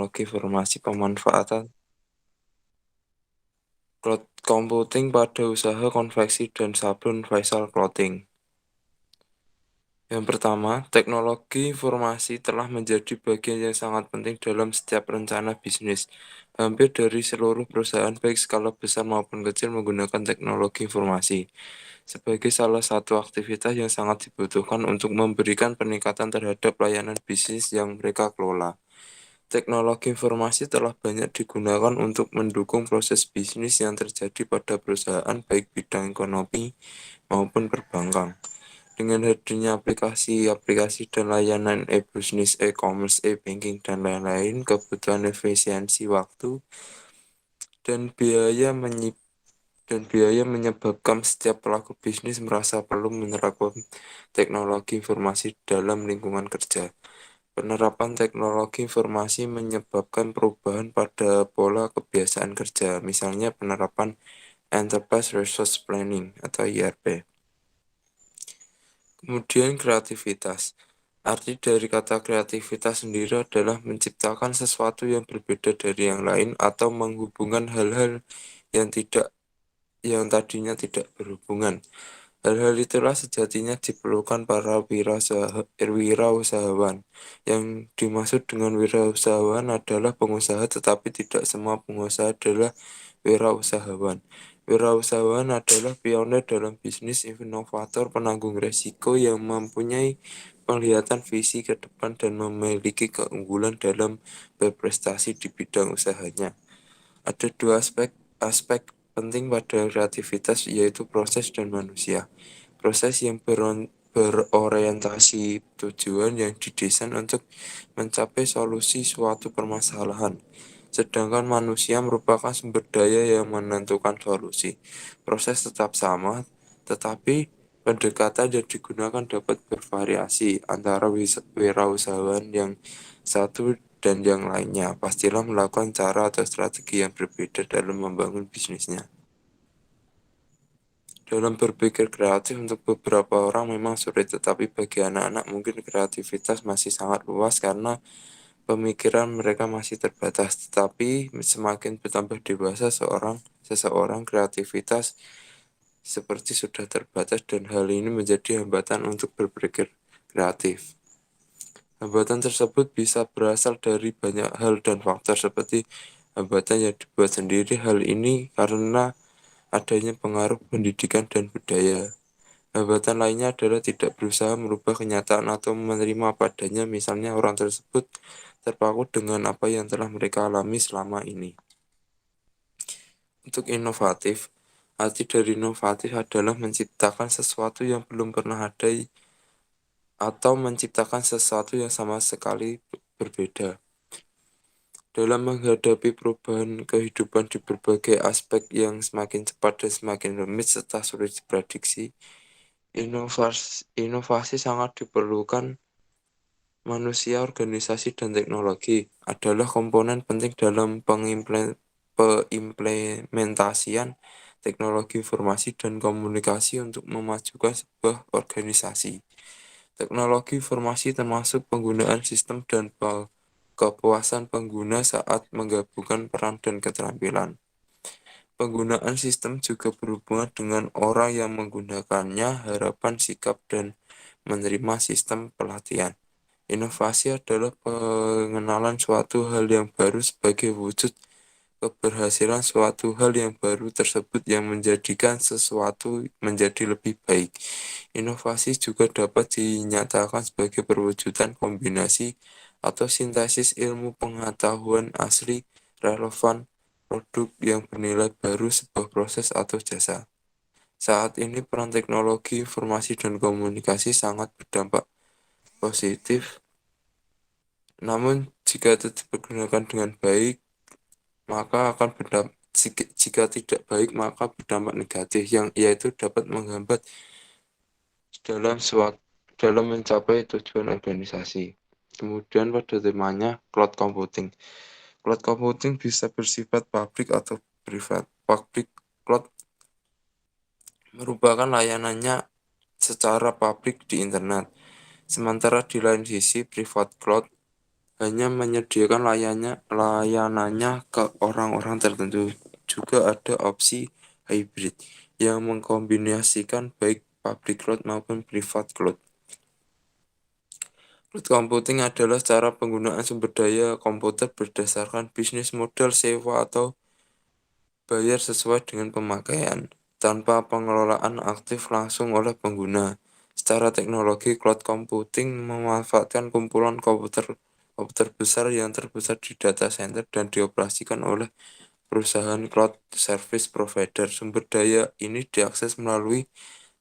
teknologi informasi pemanfaatan cloud computing pada usaha konveksi dan sablon Faisal Clothing. Yang pertama, teknologi informasi telah menjadi bagian yang sangat penting dalam setiap rencana bisnis. Hampir dari seluruh perusahaan baik skala besar maupun kecil menggunakan teknologi informasi sebagai salah satu aktivitas yang sangat dibutuhkan untuk memberikan peningkatan terhadap layanan bisnis yang mereka kelola. Teknologi informasi telah banyak digunakan untuk mendukung proses bisnis yang terjadi pada perusahaan baik bidang ekonomi maupun perbankan. Dengan hadirnya aplikasi-aplikasi dan layanan e-business, e-commerce, e-banking, dan lain-lain, kebutuhan efisiensi waktu dan biaya menyebabkan setiap pelaku bisnis merasa perlu menerapkan teknologi informasi dalam lingkungan kerja. Penerapan teknologi informasi menyebabkan perubahan pada pola kebiasaan kerja, misalnya penerapan Enterprise Resource Planning atau ERP. Kemudian kreativitas. Arti dari kata kreativitas sendiri adalah menciptakan sesuatu yang berbeda dari yang lain atau menghubungkan hal-hal yang tadinya tidak berhubungan. Hal-hal itulah sejatinya diperlukan para wirausahawan. Yang dimaksud dengan wirausahawan adalah pengusaha, tetapi tidak semua pengusaha adalah wirausahawan. Wirausahawan adalah pionir dalam bisnis, inovator, penanggung resiko yang mempunyai penglihatan visi ke depan dan memiliki keunggulan dalam berprestasi di bidang usahanya. Ada dua aspek penting pada kreativitas, yaitu proses dan manusia. Proses yang berorientasi tujuan yang didesain untuk mencapai solusi suatu permasalahan. Sedangkan manusia merupakan sumber daya yang menentukan solusi. Proses tetap sama, tetapi pendekatan yang digunakan dapat bervariasi antara wirausahawan yang satu dan yang lainnya. Pastilah melakukan cara atau strategi yang berbeda dalam membangun bisnisnya. Dalam berpikir kreatif untuk beberapa orang memang sulit, tetapi bagi anak-anak mungkin kreativitas masih sangat luas karena pemikiran mereka masih terbatas. Tetapi semakin bertambah dewasa seseorang kreativitas seperti sudah terbatas dan hal ini menjadi hambatan untuk berpikir kreatif. Hambatan tersebut bisa berasal dari banyak hal dan faktor seperti hambatan yang dibuat sendiri. Hal ini karena adanya pengaruh pendidikan dan budaya. Hambatan lainnya adalah tidak berusaha merubah kenyataan atau menerima padanya, misalnya orang tersebut terpaku dengan apa yang telah mereka alami selama ini. Untuk inovatif, arti dari inovatif adalah menciptakan sesuatu yang belum pernah ada atau menciptakan sesuatu yang sama sekali berbeda. Dalam menghadapi perubahan kehidupan di berbagai aspek yang semakin cepat dan semakin rumit serta sulit diprediksi, inovasi sangat diperlukan. Manusia, organisasi, dan teknologi adalah komponen penting dalam pengimplementasian teknologi informasi dan komunikasi untuk memajukan sebuah organisasi. Teknologi informasi termasuk penggunaan sistem dan kepuasan pengguna saat menggabungkan peran dan keterampilan. Penggunaan sistem juga berhubungan dengan orang yang menggunakannya, harapan, sikap, dan menerima sistem pelatihan. Inovasi adalah pengenalan suatu hal yang baru sebagai wujud keberhasilan suatu hal yang baru tersebut yang menjadikan sesuatu menjadi lebih baik. Inovasi juga dapat dinyatakan sebagai perwujudan kombinasi atau sintesis ilmu pengetahuan asli relevan produk yang bernilai baru sebuah proses atau jasa. Saat ini peran teknologi informasi dan komunikasi sangat berdampak positif. Namun jika itu dipergunakan dengan baik, maka akan berdampak jika tidak baik maka berdampak negatif yang yaitu dapat menghambat dalam mencapai tujuan organisasi. Kemudian pada temanya cloud computing. Cloud computing bisa bersifat publik atau privat. Public cloud merupakan layanannya secara publik di internet. Sementara di lain sisi private cloud hanya menyediakan layanannya ke orang-orang tertentu. Juga ada opsi hybrid yang mengkombinasikan baik public cloud maupun private cloud. Cloud computing adalah cara penggunaan sumber daya komputer berdasarkan bisnis model sewa atau bayar sesuai dengan pemakaian, tanpa pengelolaan aktif langsung oleh pengguna. Secara teknologi, cloud computing memanfaatkan kumpulan komputer besar yang terpusat di data center dan dioperasikan oleh perusahaan cloud service provider. Sumber daya ini diakses melalui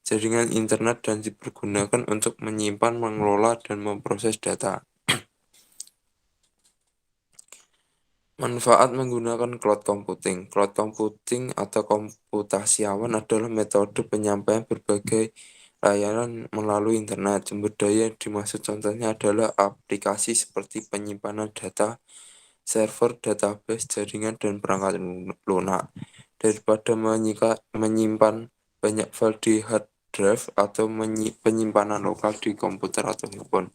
jaringan internet dan dipergunakan untuk menyimpan, mengelola, dan memproses data. Manfaat menggunakan cloud computing. Cloud computing atau komputasi awan adalah metode penyampaian berbagai layanan melalui internet. Sumber daya yang dimaksud contohnya adalah aplikasi seperti penyimpanan data, server, database, jaringan, dan perangkat lunak. Daripada menyimpan banyak file di hard drive atau penyimpanan lokal di komputer atau handphone.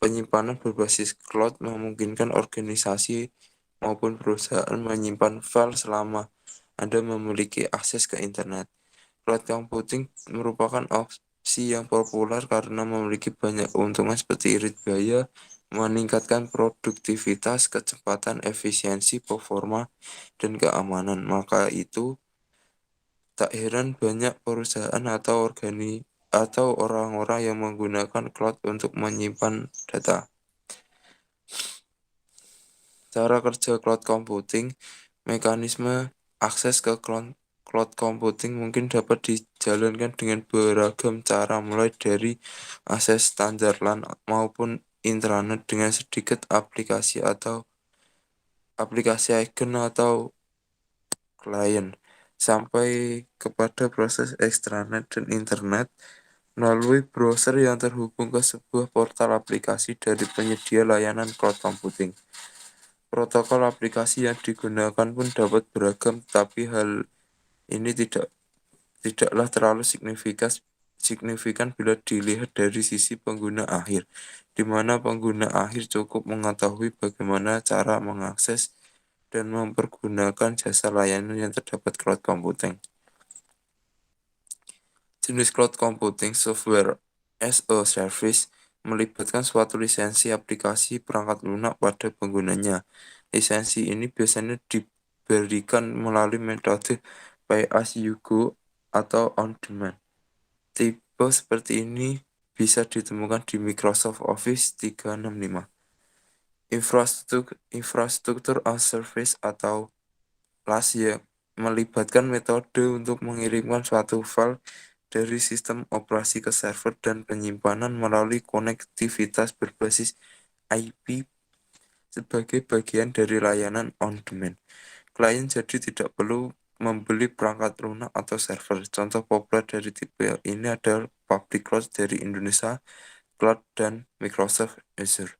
Penyimpanan berbasis cloud memungkinkan organisasi maupun perusahaan menyimpan file selama Anda memiliki akses ke internet. Cloud computing merupakan opsi yang populer karena memiliki banyak keuntungan seperti irit biaya, meningkatkan produktivitas, kecepatan, efisiensi, performa, dan keamanan. Maka itu tak heran banyak perusahaan atau orang-orang yang menggunakan cloud untuk menyimpan data. Cara kerja cloud computing, mekanisme akses ke cloud computing mungkin dapat dijalankan dengan beragam cara, mulai dari akses standar LAN maupun intranet dengan sedikit aplikasi icon atau klien, sampai kepada proses ekstranet dan internet melalui browser yang terhubung ke sebuah portal aplikasi dari penyedia layanan cloud computing. Protokol aplikasi yang digunakan pun dapat beragam, tapi hal ini tidaklah terlalu signifikan bila dilihat dari sisi pengguna akhir, di mana pengguna akhir cukup mengetahui bagaimana cara mengakses dan mempergunakan jasa layanan yang terdapat cloud computing. Jenis cloud computing software as a service melibatkan suatu lisensi aplikasi perangkat lunak pada penggunanya. Lisensi ini biasanya diberikan melalui metode pay as you go atau on demand. Tipe seperti ini bisa ditemukan di Microsoft Office 365. Infrastruktur as service atau LAS yang melibatkan metode untuk mengirimkan suatu file dari sistem operasi ke server dan penyimpanan melalui konektivitas berbasis IP sebagai bagian dari layanan on-demand. Klien jadi tidak perlu membeli perangkat lunak atau server. Contoh populer dari tipe ini adalah public cloud dari Indonesia Cloud dan Microsoft Azure.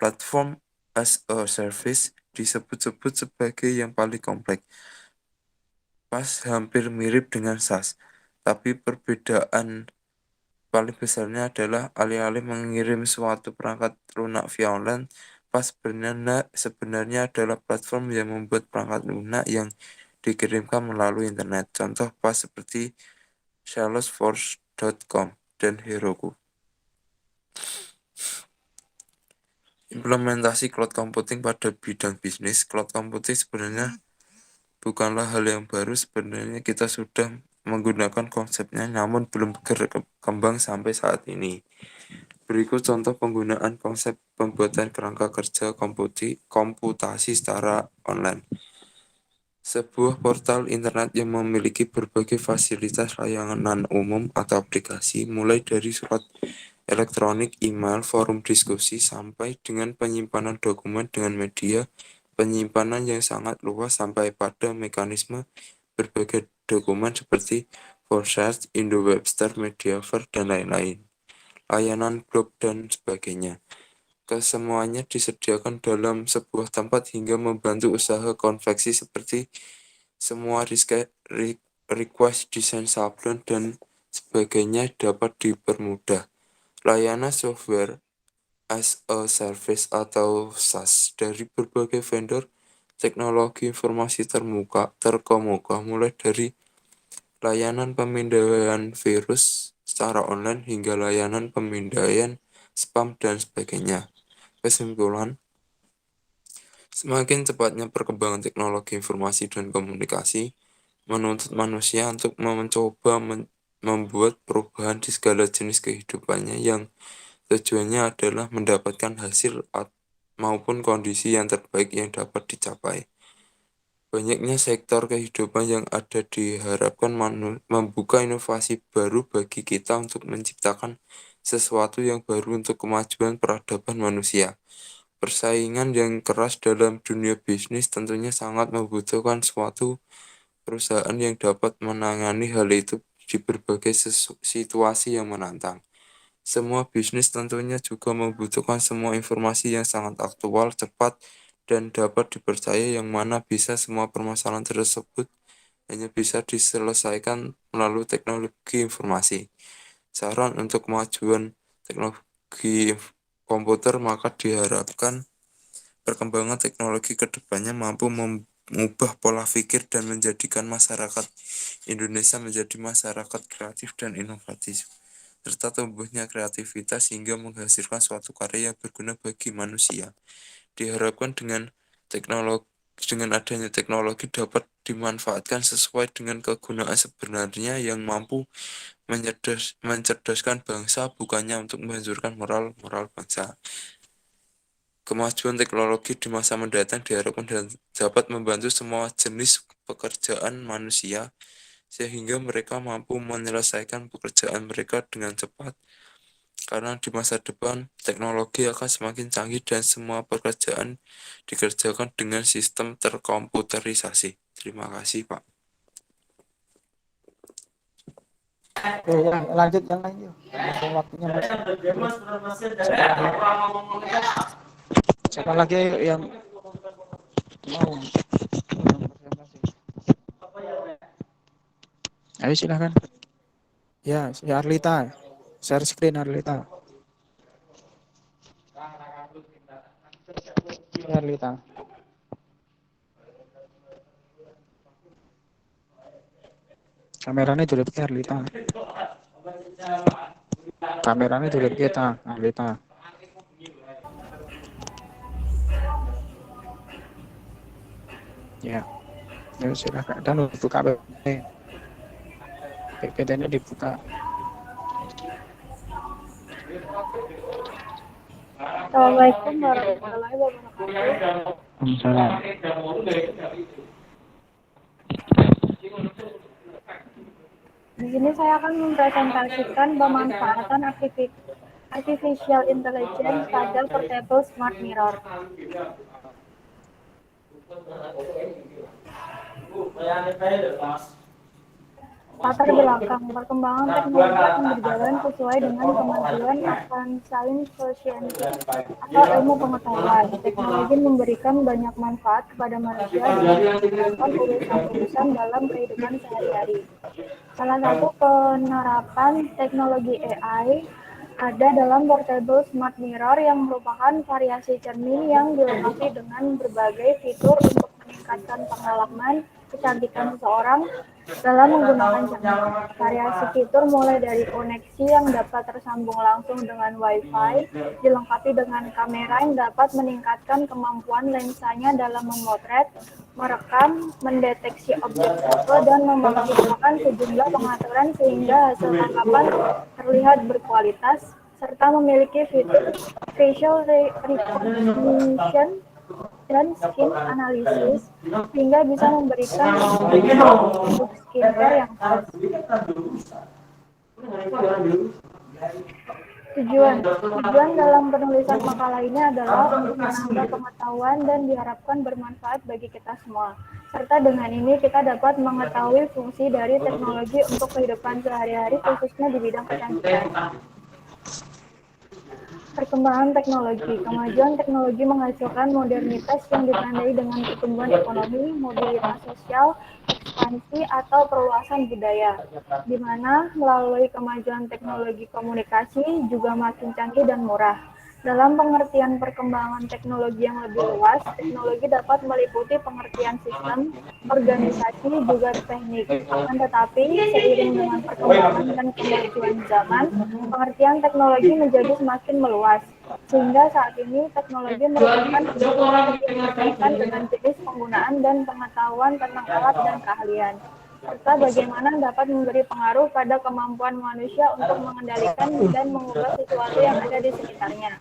Platform as a service disebut-sebut sebagai yang paling kompleks. Pas hampir mirip dengan SaaS, tapi perbedaan paling besarnya adalah alih-alih mengirim suatu perangkat lunak via online, PAS sebenarnya adalah platform yang membuat perangkat lunak yang dikirimkan melalui internet. Contoh PAS seperti Salesforce.com dan Heroku. Implementasi cloud computing pada bidang bisnis. Cloud computing sebenarnya bukanlah hal yang baru, sebenarnya kita sudah menggunakan konsepnya namun belum berkembang sampai saat ini. Berikut contoh penggunaan konsep pembuatan kerangka kerja komputasi secara online. Sebuah portal internet yang memiliki berbagai fasilitas layanan umum atau aplikasi, mulai dari surat elektronik, email, forum diskusi, sampai dengan penyimpanan dokumen dengan media penyimpanan yang sangat luas sampai pada mekanisme berbagai dokumen seperti Forsyth, Indo-Webster, Mediaver, dan lain-lain, layanan blog, dan sebagainya. Kesemuanya disediakan dalam sebuah tempat hingga membantu usaha konveksi seperti semua request desain sablon dan sebagainya dapat dipermudah. Layanan software as a Service atau SaaS dari berbagai vendor teknologi informasi terkemuka mulai dari layanan pemindaian virus secara online hingga layanan pemindaian spam dan sebagainya. Kesimpulan, semakin cepatnya perkembangan teknologi informasi dan komunikasi menuntut manusia untuk mencoba membuat perubahan di segala jenis kehidupannya yang tujuannya adalah mendapatkan hasil maupun kondisi yang terbaik yang dapat dicapai. Banyaknya sektor kehidupan yang ada diharapkan membuka inovasi baru bagi kita untuk menciptakan sesuatu yang baru untuk kemajuan peradaban manusia. Persaingan yang keras dalam dunia bisnis tentunya sangat membutuhkan suatu perusahaan yang dapat menangani hal itu di berbagai situasi yang menantang. Semua bisnis tentunya juga membutuhkan semua informasi yang sangat aktual, cepat, dan dapat dipercaya yang mana bisa semua permasalahan tersebut hanya bisa diselesaikan melalui teknologi informasi. Saran untuk kemajuan teknologi komputer maka diharapkan perkembangan teknologi ke depannya mampu mengubah pola pikir dan menjadikan masyarakat Indonesia menjadi masyarakat kreatif dan inovatif, serta tumbuhnya kreativitas hingga menghasilkan suatu karya yang berguna bagi manusia. Diharapkan dengan adanya teknologi dapat dimanfaatkan sesuai dengan kegunaan sebenarnya yang mampu mencerdaskan bangsa bukannya untuk menghancurkan moral bangsa. Kemajuan teknologi di masa mendatang diharapkan dapat membantu semua jenis pekerjaan manusia sehingga mereka mampu menyelesaikan pekerjaan mereka dengan cepat. Karena di masa depan teknologi akan semakin canggih dan semua pekerjaan dikerjakan dengan sistem terkomputerisasi. Terima kasih, Pak. Oke, lanjut yang lain yuk. Waktunya masih. Siapa lagi yang mau presentasi? Ayo silakan. Ya, si Arlita. Share screen Arlita. Ya, Arlita. Kameranya dulu Arlita. Kameranya dulu kita Arlita. Ya, ya silakan. Dan buka PPT-nya dibuka. Assalamualaikum warahmatullahi wabarakatuh. Salam. Di sini saya akan mempresentasikan pemanfaatan artificial intelligence pada portable smart mirror. Latar belakang perkembangan teknologi akan berjalan sesuai dengan kemajuan advanced science atau ilmu pengetahuan. Teknologi memberikan banyak manfaat kepada manusia dengan memudahkan urusan-urusan dalam kehidupan sehari-hari. Salah satu penerapan teknologi AI ada dalam portable smart mirror yang merupakan variasi cermin yang dilengkapi dengan berbagai fitur untuk meningkatkan pengalaman kecantikan seseorang dalam menggunakan cermin. Variasi fitur mulai dari koneksi yang dapat tersambung langsung dengan Wi-Fi, dilengkapi dengan kamera yang dapat meningkatkan kemampuan lensanya dalam memotret, merekam, mendeteksi objek foto, dan memaksimalkan sejumlah pengaturan sehingga hasil tangkapan terlihat berkualitas, serta memiliki fitur facial recognition dan skin analysis sehingga bisa memberikan produk skincare yang khas. Tujuan dalam penulisan makalah ini adalah untuk menambah pengetahuan dan diharapkan bermanfaat bagi kita semua. Serta dengan ini kita dapat mengetahui fungsi dari teknologi untuk kehidupan sehari-hari khususnya di bidang kecantikan. Perkembangan teknologi. Kemajuan teknologi menghasilkan modernitas yang ditandai dengan pertumbuhan ekonomi, mobilitas sosial, ekspansi atau perluasan budaya, di mana melalui kemajuan teknologi komunikasi juga makin canggih dan murah. Dalam pengertian perkembangan teknologi yang lebih luas, teknologi dapat meliputi pengertian sistem, organisasi, juga teknik. Akan tetapi, seiring dengan perkembangan dan kemajuan zaman, pengertian teknologi menjadi semakin meluas. Sehingga saat ini teknologi merupakan instrumen yang berkaitan dengan jenis penggunaan dan pengetahuan tentang alat dan keahlian, serta bagaimana dapat memberi pengaruh pada kemampuan manusia untuk mengendalikan dan mengubah sesuatu yang ada di sekitarnya.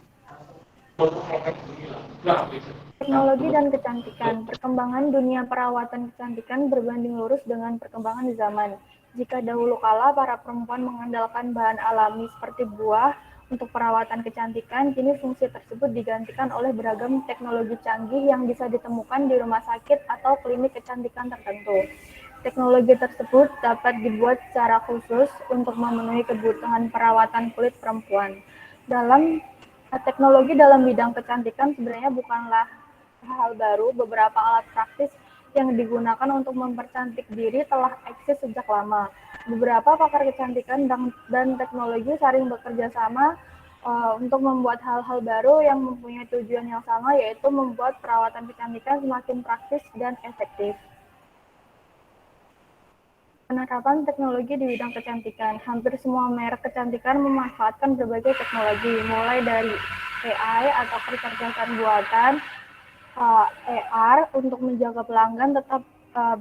Teknologi dan kecantikan. Perkembangan dunia perawatan kecantikan berbanding lurus dengan perkembangan zaman. Jika dahulu kala para perempuan mengandalkan bahan alami seperti buah untuk perawatan kecantikan, kini fungsi tersebut digantikan oleh beragam teknologi canggih yang bisa ditemukan di rumah sakit atau klinik kecantikan tertentu. Teknologi tersebut dapat dibuat secara khusus untuk memenuhi kebutuhan perawatan kulit perempuan. Teknologi dalam bidang kecantikan sebenarnya bukanlah hal baru. Beberapa alat praktis yang digunakan untuk mempercantik diri telah eksis sejak lama. Beberapa pakar kecantikan dan teknologi saling bekerja sama untuk membuat hal-hal baru yang mempunyai tujuan yang sama, yaitu membuat perawatan kecantikan semakin praktis dan efektif. Penerapan teknologi di bidang kecantikan. Hampir semua merek kecantikan memanfaatkan berbagai teknologi, mulai dari AI atau kecerdasan buatan, AR untuk menjaga pelanggan tetap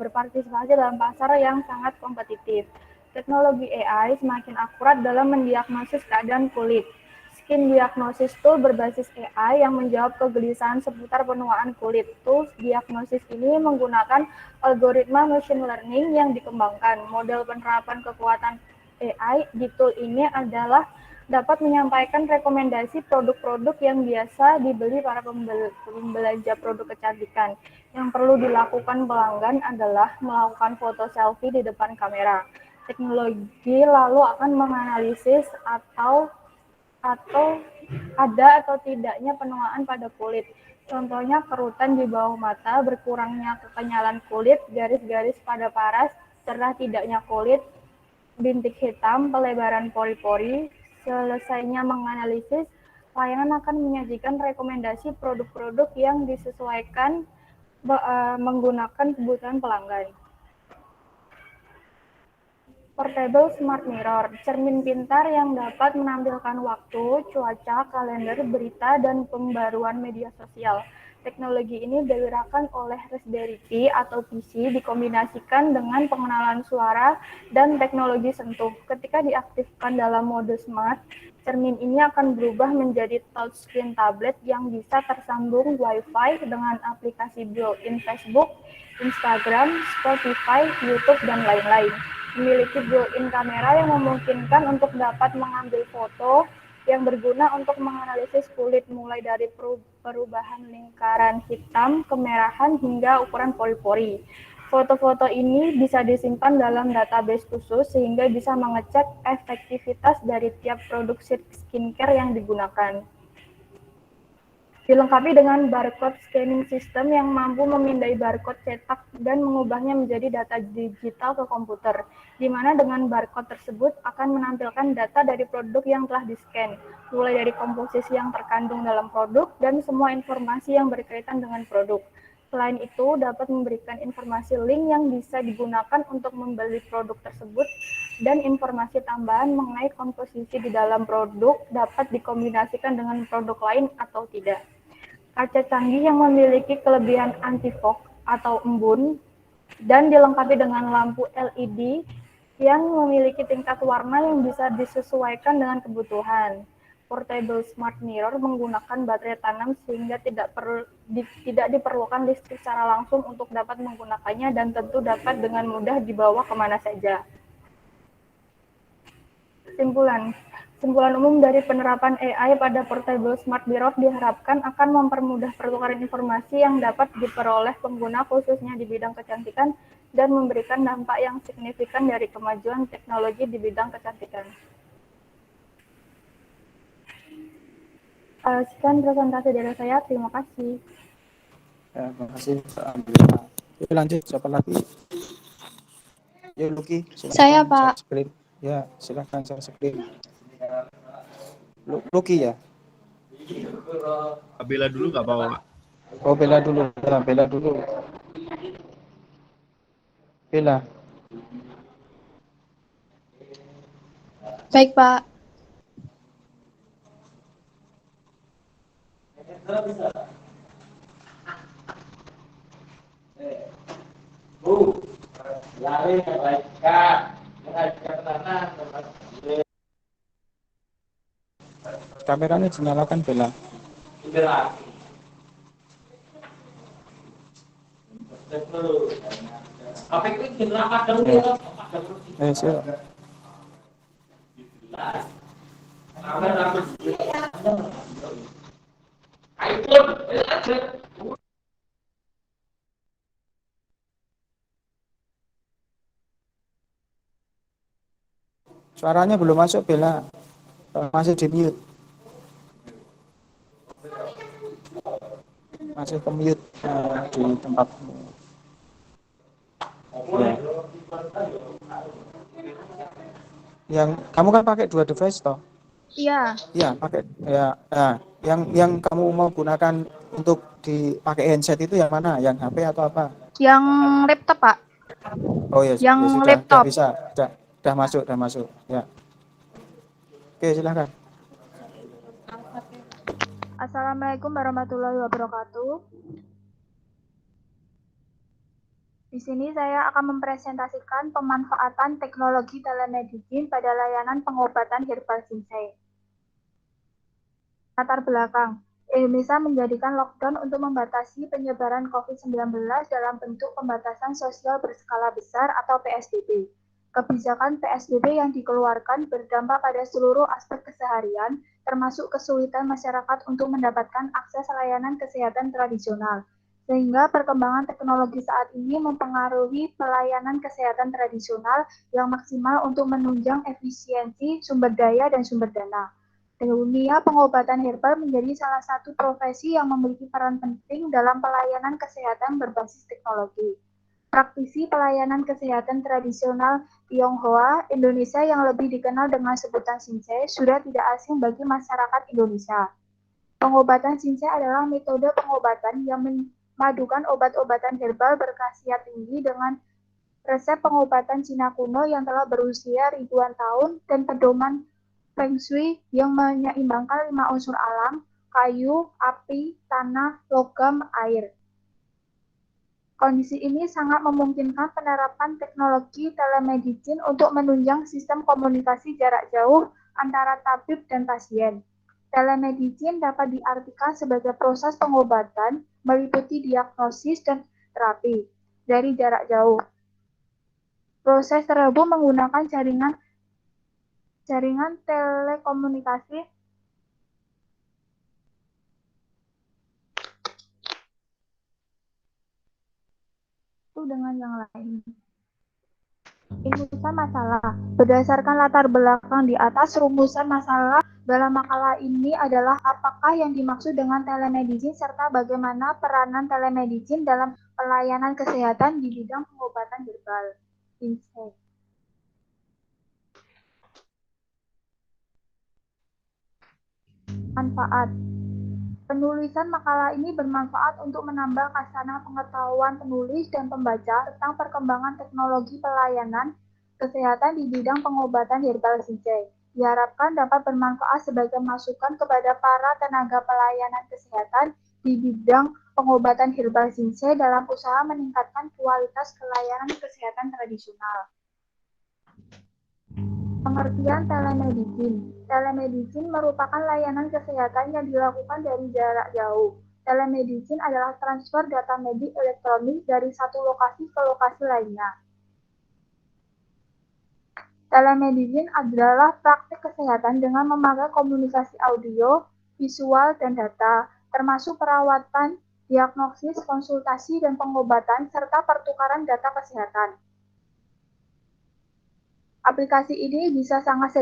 berpartisipasi dalam pasar yang sangat kompetitif. Teknologi AI semakin akurat dalam mendiagnosis keadaan kulit. Skin Diagnosis Tool berbasis AI yang menjawab kegelisahan seputar penuaan kulit. Tools diagnosis ini menggunakan algoritma machine learning yang dikembangkan. Model penerapan kekuatan AI di tool ini adalah dapat menyampaikan rekomendasi produk-produk yang biasa dibeli para pembelanja produk kecantikan. Yang perlu dilakukan pelanggan adalah melakukan foto selfie di depan kamera. Teknologi lalu akan menganalisis atau ada atau tidaknya penuaan pada kulit. Contohnya kerutan di bawah mata, berkurangnya kekenyalan kulit, garis-garis pada paras, cerah tidaknya kulit, bintik hitam, pelebaran pori-pori. Selesainya menganalisis, layanan akan menyajikan rekomendasi produk-produk yang disesuaikan menggunakan kebutuhan pelanggan. Portable Smart Mirror, cermin pintar yang dapat menampilkan waktu, cuaca, kalender, berita, dan pembaruan media sosial. Teknologi ini digerakkan oleh Raspberry Pi atau PC dikombinasikan dengan pengenalan suara dan teknologi sentuh. Ketika diaktifkan dalam mode smart, cermin ini akan berubah menjadi touchscreen tablet yang bisa tersambung Wi-Fi dengan aplikasi built-in Facebook, Instagram, Spotify, YouTube, dan lain-lain. Memiliki built-in kamera yang memungkinkan untuk dapat mengambil foto yang berguna untuk menganalisis kulit mulai dari perubahan lingkaran hitam, kemerahan, hingga ukuran pori-pori. Foto-foto ini bisa disimpan dalam database khusus sehingga bisa mengecek efektivitas dari tiap produk skincare yang digunakan. Dilengkapi dengan barcode scanning system yang mampu memindai barcode cetak dan mengubahnya menjadi data digital ke komputer, di mana dengan barcode tersebut akan menampilkan data dari produk yang telah di-scan, mulai dari komposisi yang terkandung dalam produk dan semua informasi yang berkaitan dengan produk. Selain itu, dapat memberikan informasi link yang bisa digunakan untuk membeli produk tersebut dan informasi tambahan mengenai komposisi di dalam produk dapat dikombinasikan dengan produk lain atau tidak. Kaca canggih yang memiliki kelebihan anti-fog atau embun dan dilengkapi dengan lampu LED yang memiliki tingkat warna yang bisa disesuaikan dengan kebutuhan. Portable Smart Mirror menggunakan baterai tanam sehingga tidak diperlukan listrik secara langsung untuk dapat menggunakannya dan tentu dapat dengan mudah dibawa kemana saja. Kesimpulan umum dari penerapan AI pada Portable Smart Mirror diharapkan akan mempermudah pertukaran informasi yang dapat diperoleh pengguna khususnya di bidang kecantikan dan memberikan dampak yang signifikan dari kemajuan teknologi di bidang kecantikan. Sekian presentasi dari saya, terima kasih. Ya, terima kasih Mbak Ambilina. Yuk lanjut, siapa lagi? Yuk Lucky, silakan. Saya, Pak. Ya, silakan share screen. Lucky ya. Bella dulu nggak apa-apa, Pak? Oh, Bella dulu. Ya, Bella dulu. Bella. Baik, Pak. Kameranya dinyalakan, Bella. Ya. Siap. Suaranya belum masuk, Bella. Masih di mute. Masih ke mute di tempat. Ya. Yang kamu kan pakai 2 device toh? Iya, Iya, pakai ya. Nah, yang kamu mau gunakan untuk dipakai handset itu yang mana? Yang HP atau apa? yang laptop, Pak. Oh ya, Yang ya sudah laptop. bisa. Sudah masuk. Ya. Oke, silakan. Assalamualaikum warahmatullahi wabarakatuh. Di sini saya akan mempresentasikan pemanfaatan teknologi telemedicine pada layanan pengobatan herbal Shinsei. Latar belakang, Indonesia menjadikan lockdown untuk membatasi penyebaran COVID-19 dalam bentuk pembatasan sosial berskala besar atau PSBB. Kebijakan PSBB yang dikeluarkan berdampak pada seluruh aspek keseharian, termasuk kesulitan masyarakat untuk mendapatkan akses layanan kesehatan tradisional. Sehingga perkembangan teknologi saat ini mempengaruhi pelayanan kesehatan tradisional yang maksimal untuk menunjang efisiensi sumber daya dan sumber dana. Dunia pengobatan herbal menjadi salah satu profesi yang memiliki peran penting dalam pelayanan kesehatan berbasis teknologi. Praktisi pelayanan kesehatan tradisional Tionghoa Indonesia yang lebih dikenal dengan sebutan Shinsei sudah tidak asing bagi masyarakat Indonesia. Pengobatan Shinsei adalah metode pengobatan yang memadukan obat-obatan herbal berkhasiat tinggi dengan resep pengobatan Cina kuno yang telah berusia ribuan tahun dan pedoman Feng Shui yang menyeimbangkan 5 unsur alam, kayu, api, tanah, logam, air. Kondisi ini sangat memungkinkan penerapan teknologi telemedicine untuk menunjang sistem komunikasi jarak jauh antara tabib dan pasien. Telemedicine dapat diartikan sebagai proses pengobatan meliputi diagnosis dan terapi dari jarak jauh. Proses tersebut menggunakan jaringan telekomunikasi itu dengan yang lain. Rumusan masalah. Berdasarkan latar belakang di atas, rumusan masalah dalam makalah ini adalah apakah yang dimaksud dengan telemedicine serta bagaimana peranan telemedicine dalam pelayanan kesehatan di bidang pengobatan herbal. Manfaat. Penulisan makalah ini bermanfaat untuk menambah khazanah pengetahuan penulis dan pembaca tentang perkembangan teknologi pelayanan kesehatan di bidang pengobatan herbal Shinsei. Diharapkan dapat bermanfaat sebagai masukan kepada para tenaga pelayanan kesehatan di bidang pengobatan herbal Shinsei dalam usaha meningkatkan kualitas pelayanan kesehatan tradisional. Pengertian telemedicine. Telemedicine merupakan layanan kesehatan yang dilakukan dari jarak jauh. Telemedicine adalah transfer data medik elektronik dari satu lokasi ke lokasi lainnya. Telemedicine adalah praktik kesehatan dengan memakai komunikasi audio, visual, dan data, termasuk perawatan, diagnosis, konsultasi, dan pengobatan, serta pertukaran data kesehatan. Aplikasi ini bisa sangat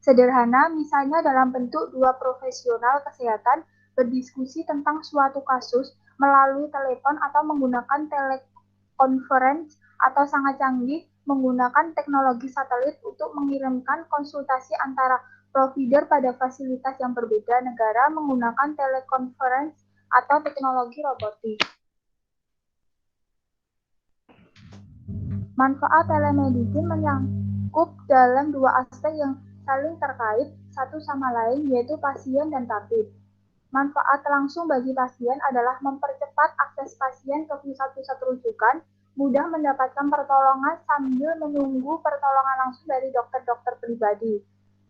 sederhana, misalnya dalam bentuk 2 profesional kesehatan berdiskusi tentang suatu kasus melalui telepon atau menggunakan telekonferensi, atau sangat canggih menggunakan teknologi satelit untuk mengirimkan konsultasi antara provider pada fasilitas yang berbeda negara menggunakan telekonferensi atau teknologi robotik. Manfaat telemedicine menyangkut dalam dua aspek yang saling terkait satu sama lain, yaitu pasien dan tabib. Manfaat langsung bagi pasien adalah mempercepat akses pasien ke pusat-pusat rujukan, mudah mendapatkan pertolongan sambil menunggu pertolongan langsung dari dokter-dokter pribadi.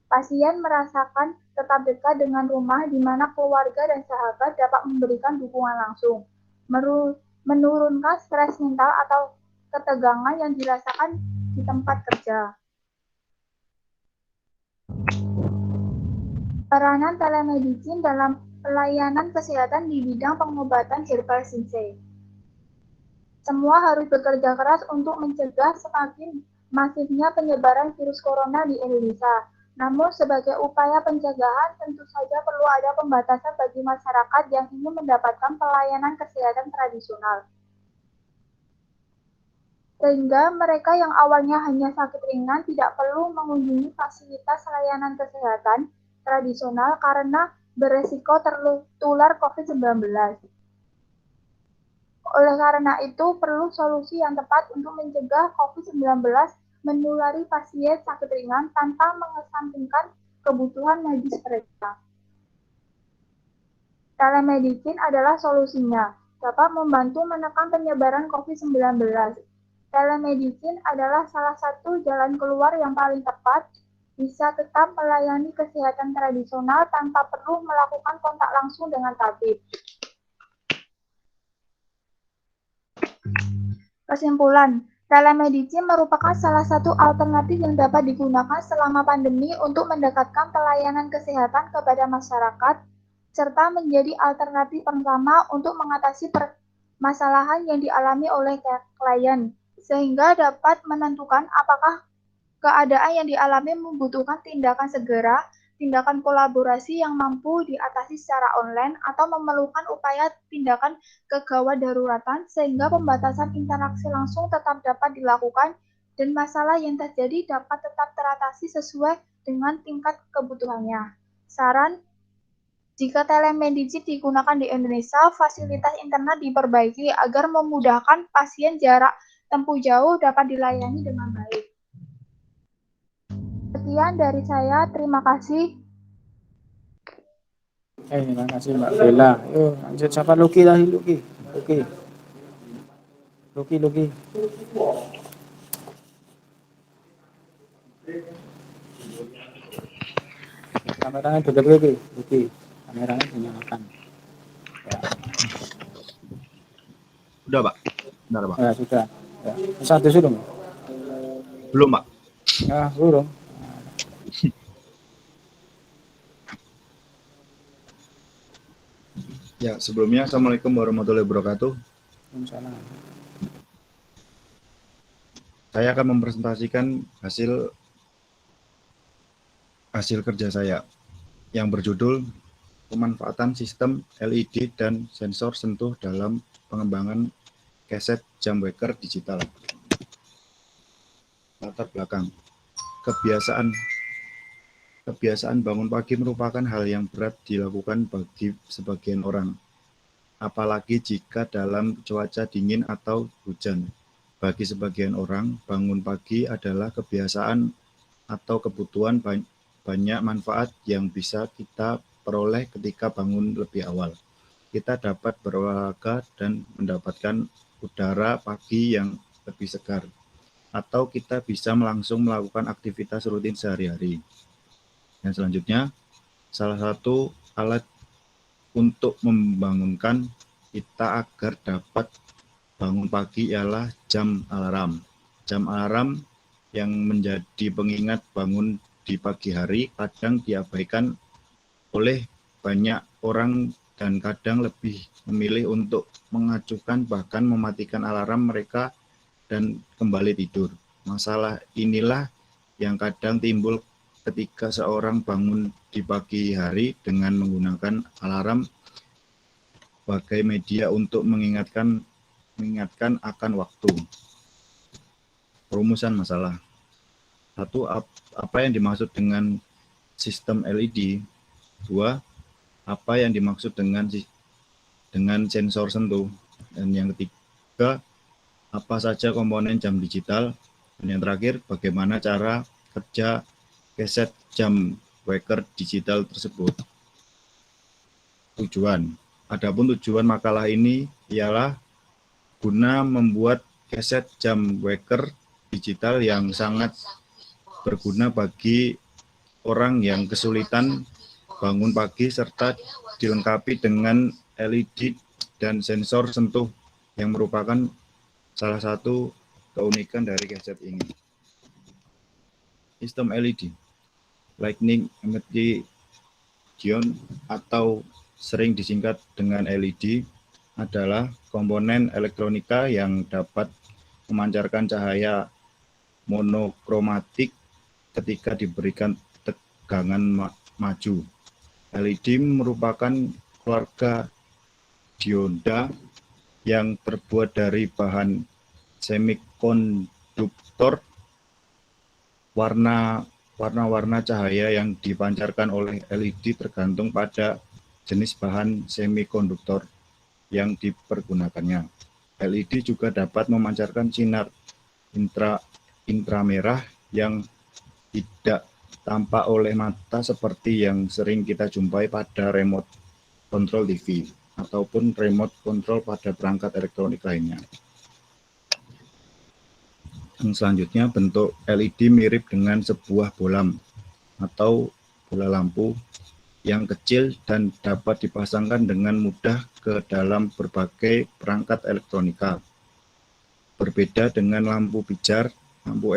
Pasien merasakan tetap dekat dengan rumah di mana keluarga dan sahabat dapat memberikan dukungan langsung, menurunkan stres mental atau ketegangan yang dirasakan di tempat kerja. Peranan telemedicine dalam pelayanan kesehatan di bidang pengobatan herbal sensei. Semua harus bekerja keras untuk mencegah semakin masifnya penyebaran virus corona di Indonesia. Namun sebagai upaya pencegahan tentu saja perlu ada pembatasan bagi masyarakat yang ingin mendapatkan pelayanan kesehatan tradisional. Sehingga mereka yang awalnya hanya sakit ringan tidak perlu mengunjungi fasilitas layanan kesehatan tradisional karena beresiko tertular COVID-19. Oleh karena itu, perlu solusi yang tepat untuk mencegah COVID-19 menulari pasien sakit ringan tanpa mengesampingkan kebutuhan medis mereka. Telemedicine adalah solusinya, dapat membantu menekan penyebaran COVID-19. Telemedicine adalah salah satu jalan keluar yang paling tepat, bisa tetap melayani kesehatan tradisional tanpa perlu melakukan kontak langsung dengan tabib. Kesimpulan, telemedicine merupakan salah satu alternatif yang dapat digunakan selama pandemi untuk mendekatkan pelayanan kesehatan kepada masyarakat, serta menjadi alternatif pertama untuk mengatasi permasalahan yang dialami oleh klien, sehingga dapat menentukan apakah keadaan yang dialami membutuhkan tindakan segera, tindakan kolaborasi yang mampu diatasi secara online, atau memerlukan upaya tindakan kegawat daruratan, sehingga pembatasan interaksi langsung tetap dapat dilakukan dan masalah yang terjadi dapat tetap teratasi sesuai dengan tingkat kebutuhannya. Saran, jika telemedicine digunakan di Indonesia, fasilitas internet diperbaiki agar memudahkan pasien jarak tempuh jauh dapat dilayani dengan baik. Sekian dari saya, terima kasih. Terima kasih Mbak Bella. Yuk, lanjut siapa Luki tadi Luki. Luki. Kameranya dekat Luki. Kameranya dinyalakan. Ya. Udah, Pak. Benar, Pak. Ya, sudah. Ya. Satu sudah. Belum, Pak. Ya, belum. Ya, sebelumnya Assalamualaikum warahmatullahi wabarakatuh. Waalaikumsalam. Saya akan mempresentasikan hasil kerja saya yang berjudul pemanfaatan sistem LED dan sensor sentuh dalam pengembangan keset jam waker digital. Latar belakang. Kebiasaan bangun pagi merupakan hal yang berat dilakukan bagi sebagian orang, apalagi jika dalam cuaca dingin atau hujan. Bagi sebagian orang, bangun pagi adalah kebiasaan atau kebutuhan banyak manfaat yang bisa kita peroleh ketika bangun lebih awal. Kita dapat berolahraga dan mendapatkan udara pagi yang lebih segar, atau kita bisa langsung melakukan aktivitas rutin sehari-hari. Dan selanjutnya, salah satu alat untuk membangunkan kita agar dapat bangun pagi ialah jam alarm. Jam alarm yang menjadi pengingat bangun di pagi hari kadang diabaikan oleh banyak orang dan kadang lebih memilih untuk mengacukan bahkan mematikan alarm mereka dan kembali tidur. Masalah inilah yang kadang timbul ketika seorang bangun di pagi hari dengan menggunakan alarm sebagai media untuk mengingatkan akan waktu. Perumusan masalah. Satu, apa yang dimaksud dengan sistem LED. 2. Apa yang dimaksud dengan sensor sentuh. Dan yang ketiga, apa saja komponen jam digital. Dan yang terakhir, bagaimana cara kerja keset jam waker digital tersebut. Tujuan. Adapun tujuan makalah ini ialah guna membuat keset jam waker digital yang sangat berguna bagi orang yang kesulitan bangun pagi serta dilengkapi dengan LED dan sensor sentuh yang merupakan salah satu keunikan dari gadget ini. Sistem LED, Lightning Emitting Diode atau sering disingkat dengan LED, adalah komponen elektronika yang dapat memancarkan cahaya monokromatik ketika diberikan tegangan maju. LED merupakan keluarga dioda yang terbuat dari bahan semikonduktor. Warna-warna cahaya yang dipancarkan oleh LED tergantung pada jenis bahan semikonduktor yang dipergunakannya. LED juga dapat memancarkan sinar inframerah yang tidak tampak oleh mata seperti yang sering kita jumpai pada remote control TV ataupun remote control pada perangkat elektronik lainnya. Yang selanjutnya, bentuk LED mirip dengan sebuah bola atau bola lampu yang kecil dan dapat dipasangkan dengan mudah ke dalam berbagai perangkat elektronika. Berbeda dengan lampu pijar, lampu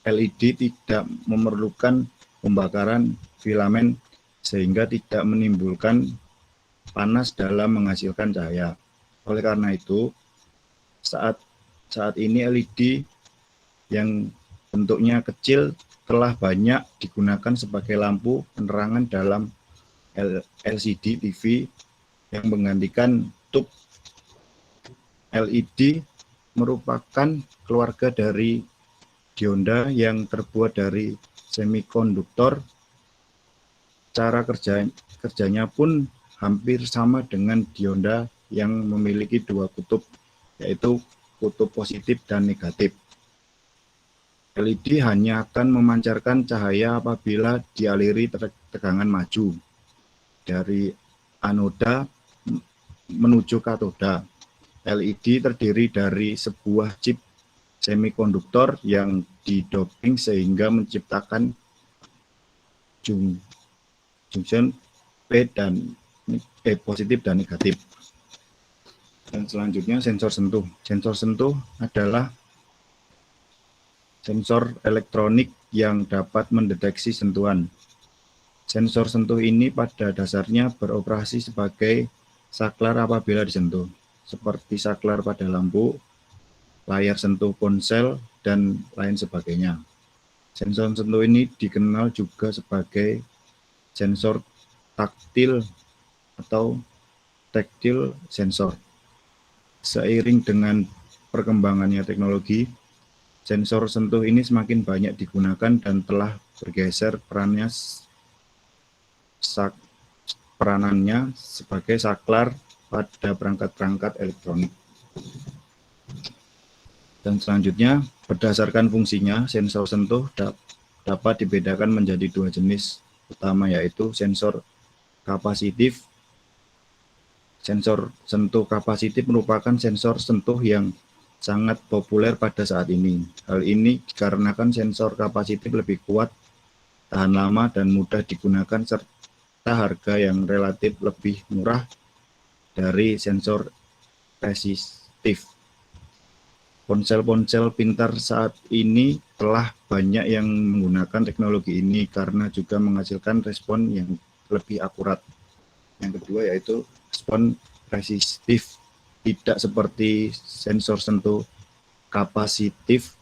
LED tidak memerlukan pembakaran filamen sehingga tidak menimbulkan panas dalam menghasilkan cahaya. Oleh karena itu, saat ini LED yang bentuknya kecil telah banyak digunakan sebagai lampu penerangan dalam LCD TV yang menggantikan tub. LED merupakan keluarga dari dioda yang terbuat dari semikonduktor. Cara kerjanya pun hampir sama dengan dioda yang memiliki dua kutub, yaitu kutub positif dan negatif. LED hanya akan memancarkan cahaya apabila dialiri tegangan maju dari anoda menuju katoda. LED terdiri dari sebuah chip semikonduktor yang didoping sehingga menciptakan junction positif dan negatif. Dan selanjutnya sensor sentuh. Sensor sentuh adalah sensor elektronik yang dapat mendeteksi sentuhan. Sensor sentuh ini pada dasarnya beroperasi sebagai saklar apabila disentuh, seperti saklar pada lampu, layar sentuh ponsel, dan lain sebagainya. Sensor sentuh ini dikenal juga sebagai sensor taktil atau tactile sensor. Seiring dengan perkembangannya teknologi, sensor sentuh ini semakin banyak digunakan dan telah bergeser peranannya sebagai saklar pada perangkat-perangkat elektronik. Dan selanjutnya, berdasarkan fungsinya, sensor sentuh dapat dibedakan menjadi dua jenis utama, yaitu sensor kapasitif. Sensor sentuh kapasitif merupakan sensor sentuh yang sangat populer pada saat ini. Hal ini dikarenakan sensor kapasitif lebih kuat, tahan lama, dan mudah digunakan serta harga yang relatif lebih murah dari sensor resistif. Ponsel-ponsel pintar saat ini telah banyak yang menggunakan teknologi ini karena juga menghasilkan respon yang lebih akurat. Yang kedua yaitu respon resistif. Tidak seperti sensor sentuh kapasitif,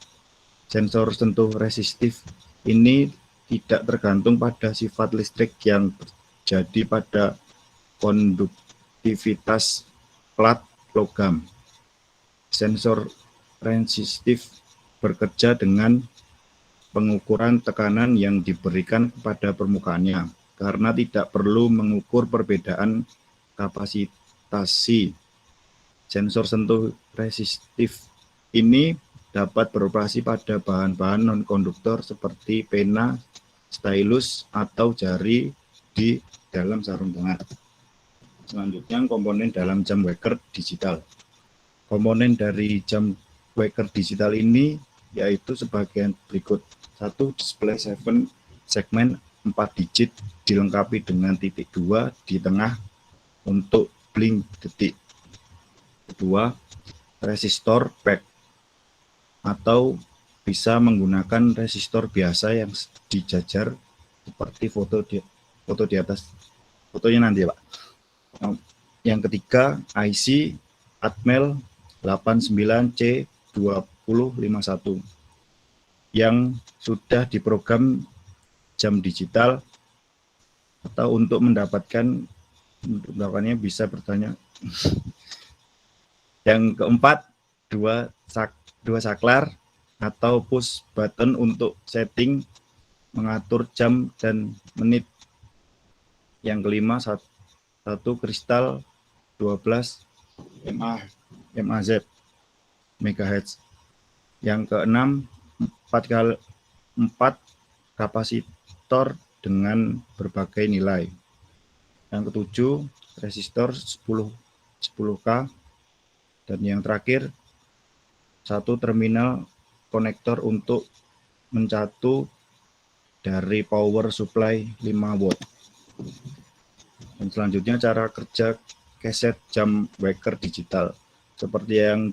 sensor sentuh resistif ini tidak tergantung pada sifat listrik yang terjadi pada konduktivitas plat logam. Sensor resistif bekerja dengan pengukuran tekanan yang diberikan kepada permukaannya, karena tidak perlu mengukur perbedaan kapasitasi. Sensor sentuh resistif ini dapat beroperasi pada bahan-bahan non-konduktor seperti pena, stylus, atau jari di dalam sarung tangan. Selanjutnya, komponen dalam jam waker digital. Komponen dari jam waker digital ini yaitu sebagian berikut. 1. Display 7 segmen 4 digit dilengkapi dengan titik 2 di tengah untuk blink detik. Kedua, resistor pack atau bisa menggunakan resistor biasa yang dijajar seperti foto di atas fotonya nanti ya Pak. Yang ketiga, IC Atmel 89C2051 yang sudah diprogram jam digital, atau untuk mendapatkannya bisa bertanya. Yang keempat, dua saklar atau push button untuk setting mengatur jam dan menit. Yang kelima, satu kristal 12 MAZ MHz. Yang keenam, 4x4 kapasitor dengan berbagai nilai. Yang ketujuh, resistor 10K. Dan yang terakhir, satu terminal konektor untuk mencatu dari power supply 5 watt. Dan selanjutnya cara kerja keset jam waker digital. Seperti yang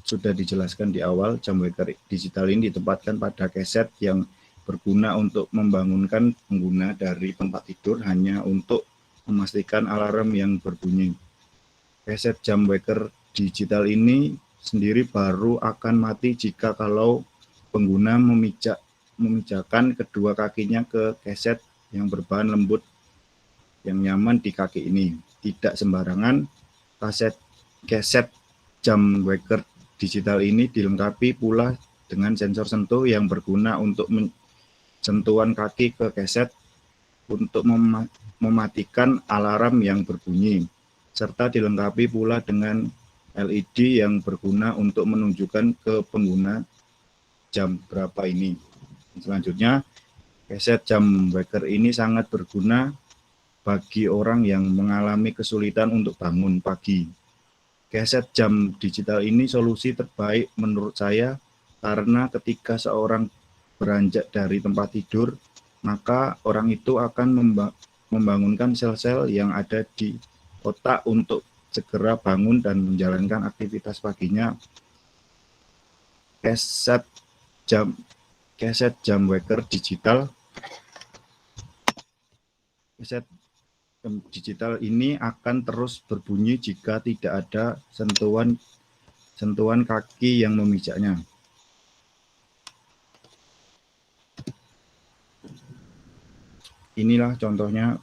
sudah dijelaskan di awal, jam waker digital ini ditempatkan pada keset yang berguna untuk membangunkan pengguna dari tempat tidur hanya untuk memastikan alarm yang berbunyi. Keset jam waker digital ini sendiri baru akan mati jika kalau pengguna memijakkan kedua kakinya ke keset yang berbahan lembut yang nyaman di kaki ini. Tidak sembarangan, keset jam waker digital ini dilengkapi pula dengan sensor sentuh yang berguna untuk sentuhan kaki ke keset untuk mematikan alarm yang berbunyi, serta dilengkapi pula dengan LED yang berguna untuk menunjukkan ke pengguna jam berapa ini. Selanjutnya, keset jam waker ini sangat berguna bagi orang yang mengalami kesulitan untuk bangun pagi. Keset jam digital ini solusi terbaik menurut saya, karena ketika seorang beranjak dari tempat tidur, maka orang itu akan membangunkan sel-sel yang ada di otak untuk segera bangun dan menjalankan aktivitas paginya. Keset jam waker digital ini akan terus berbunyi jika tidak ada sentuhan kaki yang memijaknya. Inilah contohnya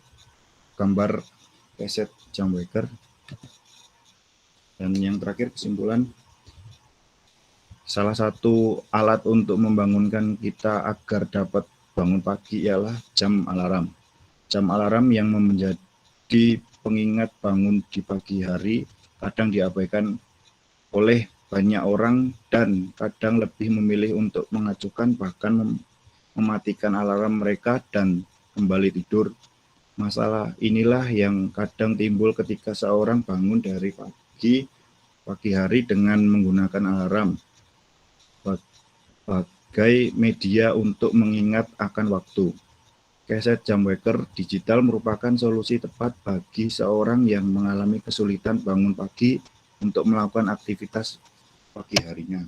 gambar keset jam waker. Dan yang terakhir, kesimpulan, salah satu alat untuk membangunkan kita agar dapat bangun pagi ialah jam alarm. Jam alarm yang menjadi pengingat bangun di pagi hari kadang diabaikan oleh banyak orang dan kadang lebih memilih untuk mengacukan bahkan mematikan alarm mereka dan kembali tidur. Masalah inilah yang kadang timbul ketika seorang bangun dari pagi hari dengan menggunakan alarm sebagai media untuk mengingat akan waktu. Keset jam waker digital merupakan solusi tepat bagi seorang yang mengalami kesulitan bangun pagi untuk melakukan aktivitas pagi harinya.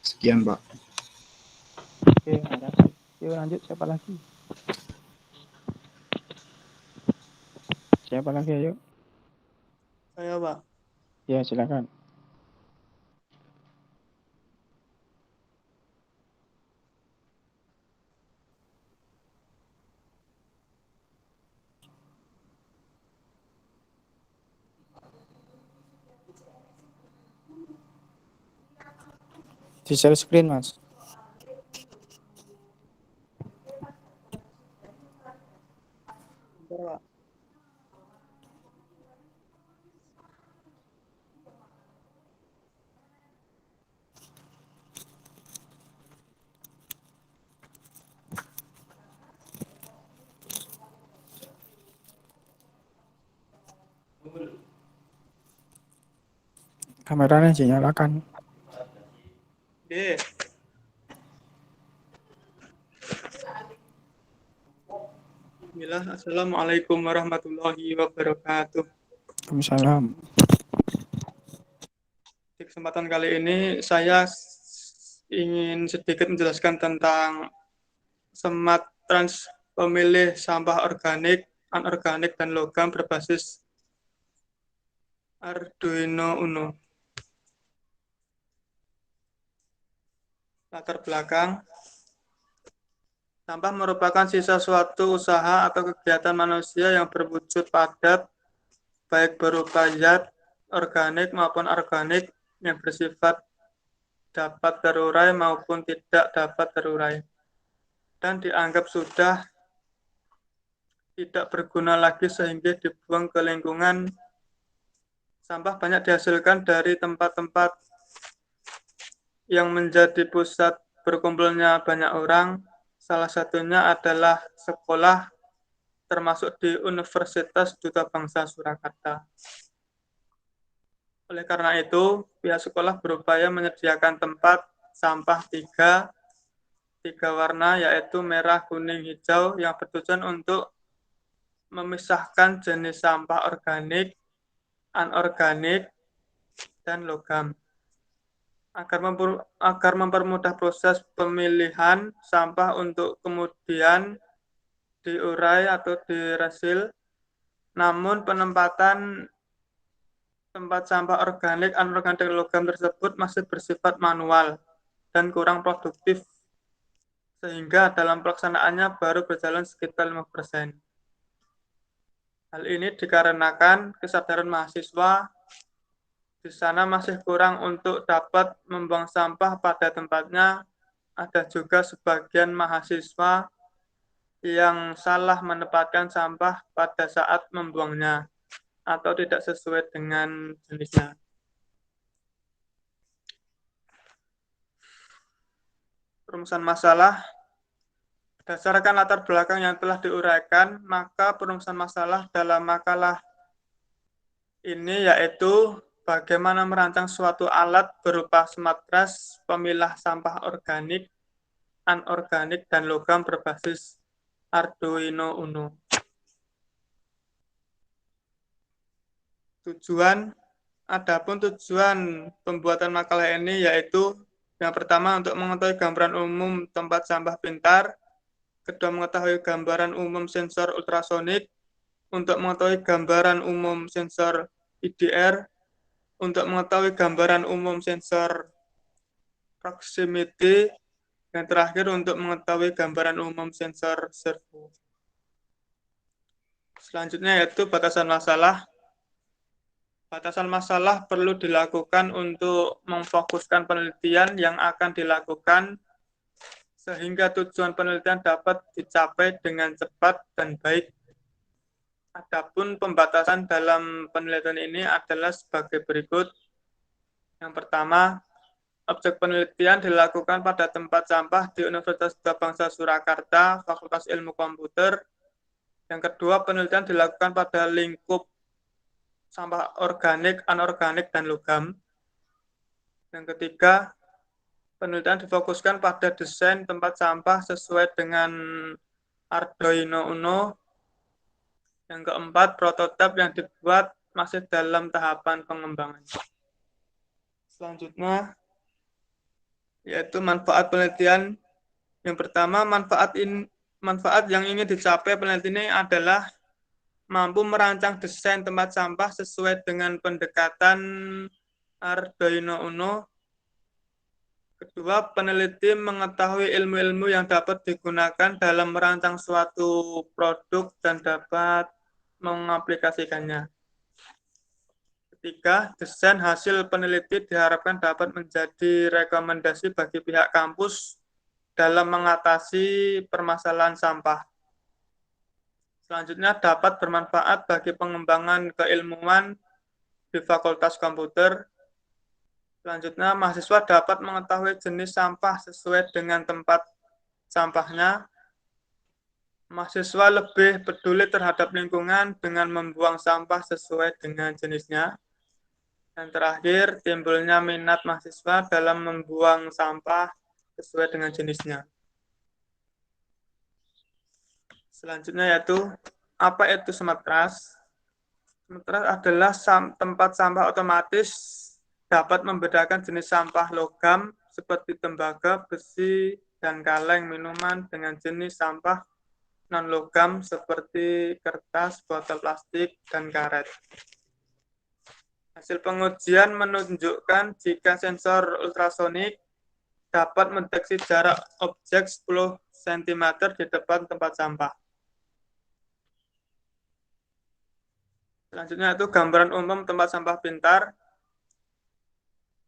Sekian, Pak. Oke, makasih. Yuk lanjut, siapa lagi? Siapa lagi, ayo? Saya, Pak. Ya, silakan. Di share screen, Mas. Kameranya dinyalakan. Oke. Bismillah. Assalamualaikum warahmatullahi wabarakatuh. Waalaikumsalam. Di kesempatan kali ini saya ingin sedikit menjelaskan tentang semat trans pemilih sampah organik, anorganik, dan logam berbasis Arduino Uno. Latar belakang. Sampah merupakan sisa suatu usaha atau kegiatan manusia yang berwujud padat, baik berupa zat organik maupun organik yang bersifat dapat terurai maupun tidak dapat terurai, dan dianggap sudah tidak berguna lagi sehingga dibuang ke lingkungan. Sampah banyak dihasilkan dari tempat-tempat yang menjadi pusat berkumpulnya banyak orang. Salah satunya adalah sekolah, termasuk di Universitas Duta Bangsa Surakarta. Oleh karena itu, pihak sekolah berupaya menyediakan tempat sampah tiga warna, yaitu merah, kuning, hijau, yang bertujuan untuk memisahkan jenis sampah organik, anorganik, dan logam. Agar mempermudah proses pemilihan sampah untuk kemudian diurai atau diresil, namun penempatan tempat sampah organik, anorganik, dan logam tersebut masih bersifat manual dan kurang produktif, sehingga dalam pelaksanaannya baru berjalan sekitar 5%. Hal ini dikarenakan kesadaran mahasiswa di sana masih kurang untuk dapat membuang sampah pada tempatnya. Ada juga sebagian mahasiswa yang salah menempatkan sampah pada saat membuangnya atau tidak sesuai dengan jenisnya. Perumusan masalah. Berdasarkan latar belakang yang telah diuraikan, maka perumusan masalah dalam makalah ini yaitu bagaimana merancang suatu alat berupa sematras pemilah sampah organik, anorganik, dan logam berbasis Arduino Uno. Adapun tujuan pembuatan makalah ini yaitu yang pertama untuk mengetahui gambaran umum tempat sampah pintar, kedua mengetahui gambaran umum sensor ultrasonik, untuk mengetahui gambaran umum sensor IDR, untuk mengetahui gambaran umum sensor proximity, dan terakhir untuk mengetahui gambaran umum sensor servo. Selanjutnya yaitu batasan masalah. Batasan masalah perlu dilakukan untuk memfokuskan penelitian yang akan dilakukan sehingga tujuan penelitian dapat dicapai dengan cepat dan baik. Adapun pembatasan dalam penelitian ini adalah sebagai berikut. Yang pertama, objek penelitian dilakukan pada tempat sampah di Universitas Duta Bangsa Surakarta, Fakultas Ilmu Komputer. Yang kedua, penelitian dilakukan pada lingkup sampah organik, anorganik, dan logam. Yang ketiga, penelitian difokuskan pada desain tempat sampah sesuai dengan Arduino Uno. Yang keempat, prototipe yang dibuat masih dalam tahapan pengembangan. Selanjutnya, yaitu manfaat penelitian. Yang pertama, manfaat yang ingin dicapai penelitian ini adalah mampu merancang desain tempat sampah sesuai dengan pendekatan Arduino Uno. Kedua, peneliti mengetahui ilmu-ilmu yang dapat digunakan dalam merancang suatu produk dan dapat mengaplikasikannya. Ketiga, desain hasil peneliti diharapkan dapat menjadi rekomendasi bagi pihak kampus dalam mengatasi permasalahan sampah. Selanjutnya, dapat bermanfaat bagi pengembangan keilmuan di Fakultas Komputer. Selanjutnya, mahasiswa dapat mengetahui jenis sampah sesuai dengan tempat sampahnya. Mahasiswa lebih peduli terhadap lingkungan dengan membuang sampah sesuai dengan jenisnya. Dan terakhir, timbulnya minat mahasiswa dalam membuang sampah sesuai dengan jenisnya. Selanjutnya yaitu, apa itu smart trash? Smart trash adalah tempat sampah otomatis dapat membedakan jenis sampah logam seperti tembaga, besi, dan kaleng minuman dengan jenis sampah non-logam seperti kertas, botol plastik, dan karet. Hasil pengujian menunjukkan jika sensor ultrasonik dapat mendeteksi jarak objek 10 cm di depan tempat sampah. Selanjutnya itu gambaran umum tempat sampah pintar.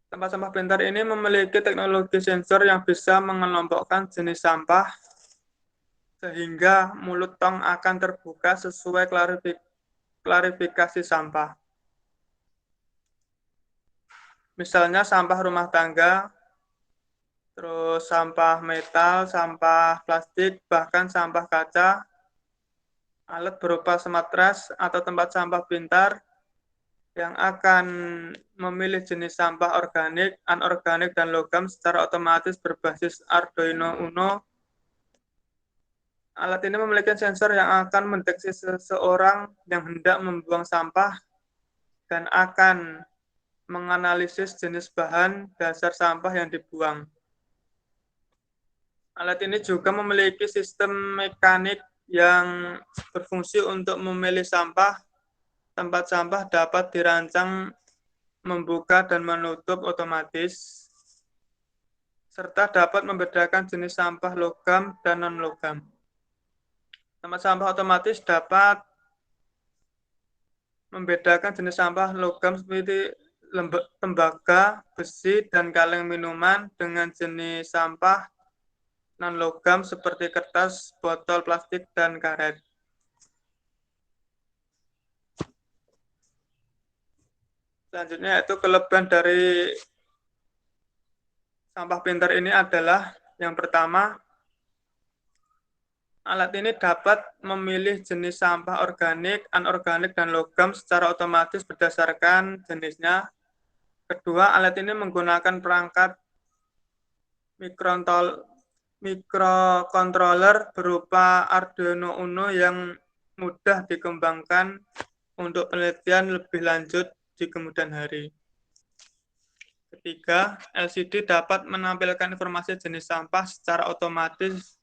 Tempat sampah pintar ini memiliki teknologi sensor yang bisa mengelompokkan jenis sampah sehingga mulut tong akan terbuka sesuai klarifikasi sampah. Misalnya sampah rumah tangga, terus sampah metal, sampah plastik, bahkan sampah kaca. Alat berupa smart trash atau tempat sampah pintar yang akan memilih jenis sampah organik, anorganik, dan logam secara otomatis berbasis Arduino Uno. Alat ini memiliki sensor yang akan mendeteksi seseorang yang hendak membuang sampah dan akan menganalisis jenis bahan dasar sampah yang dibuang. Alat ini juga memiliki sistem mekanik yang berfungsi untuk memilih sampah. Tempat sampah dapat dirancang membuka dan menutup otomatis, serta dapat membedakan jenis sampah logam dan non-logam. Tempat sampah otomatis dapat membedakan jenis sampah logam seperti tembaga, besi, dan kaleng minuman dengan jenis sampah non-logam seperti kertas, botol plastik, dan karet. Selanjutnya yaitu kelebihan dari sampah pintar ini adalah yang pertama, alat ini dapat memilih jenis sampah organik, anorganik, dan logam secara otomatis berdasarkan jenisnya. Kedua, alat ini menggunakan perangkat mikrocontroller berupa Arduino Uno yang mudah dikembangkan untuk penelitian lebih lanjut di kemudian hari. Ketiga, LCD dapat menampilkan informasi jenis sampah secara otomatis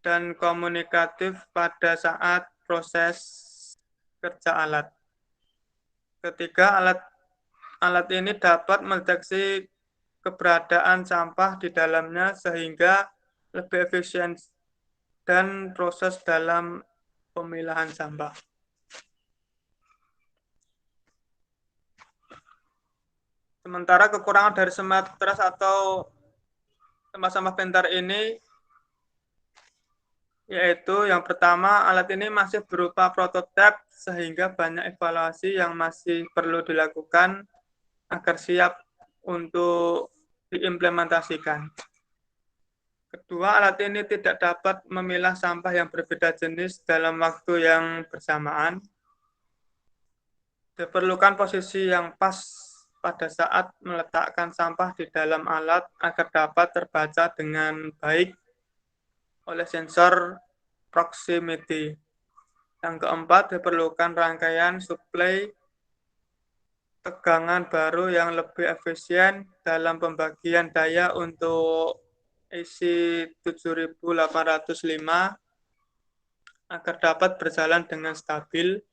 dan komunikatif pada saat proses kerja alat. Ketiga, alat ini dapat mendeteksi keberadaan sampah di dalamnya sehingga lebih efisien dan proses dalam pemilahan sampah. Sementara kekurangan dari smart trash atau tempat sampah pintar ini yaitu yang pertama, alat ini masih berupa prototipe sehingga banyak evaluasi yang masih perlu dilakukan agar siap untuk diimplementasikan. Kedua, alat ini tidak dapat memilah sampah yang berbeda jenis dalam waktu yang bersamaan. Diperlukan posisi yang pas pada saat meletakkan sampah di dalam alat agar dapat terbaca dengan baik oleh sensor proximity. Yang keempat, diperlukan rangkaian suplai tegangan baru yang lebih efisien dalam pembagian daya untuk AC 7805 agar dapat berjalan dengan stabil.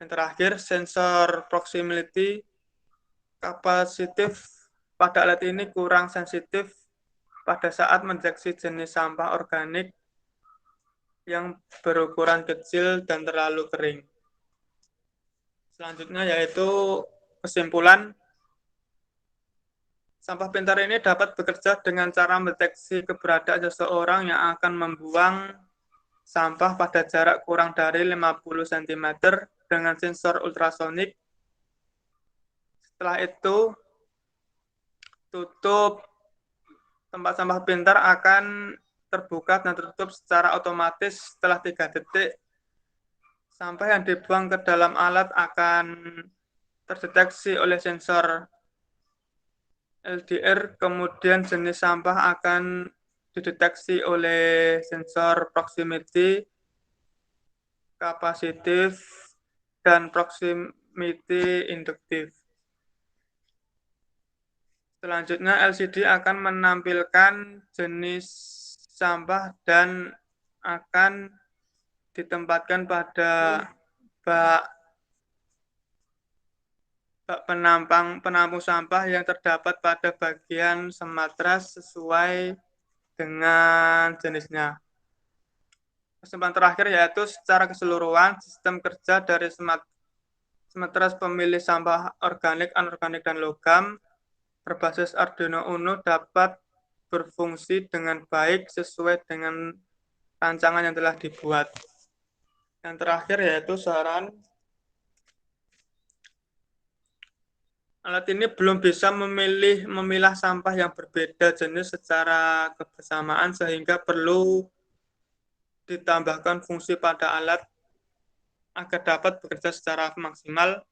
Yang terakhir, sensor proximity kapasitif pada alat ini kurang sensitif pada saat mendeteksi jenis sampah organik yang berukuran kecil dan terlalu kering. Selanjutnya yaitu kesimpulan. Sampah pintar ini dapat bekerja dengan cara mendeteksi keberadaan seseorang yang akan membuang sampah pada jarak kurang dari 50 cm dengan sensor ultrasonik. Setelah itu, tutup tempat sampah pintar akan terbuka dan tertutup secara otomatis setelah 3 detik. Sampah yang dibuang ke dalam alat akan terdeteksi oleh sensor LDR, kemudian jenis sampah akan dideteksi oleh sensor proximity, kapasitif, dan proximity induktif. Selanjutnya LCD akan menampilkan jenis sampah dan akan ditempatkan pada bak penampung sampah yang terdapat pada bagian sematras sesuai dengan jenisnya. Kesempatan terakhir yaitu secara keseluruhan sistem kerja dari sematras pemilih sampah organik, anorganik, dan logam berbasis Arduino Uno dapat berfungsi dengan baik sesuai dengan rancangan yang telah dibuat. Yang terakhir yaitu saran. Alat ini belum bisa memilah sampah yang berbeda jenis secara kebersamaan sehingga perlu ditambahkan fungsi pada alat agar dapat bekerja secara maksimal.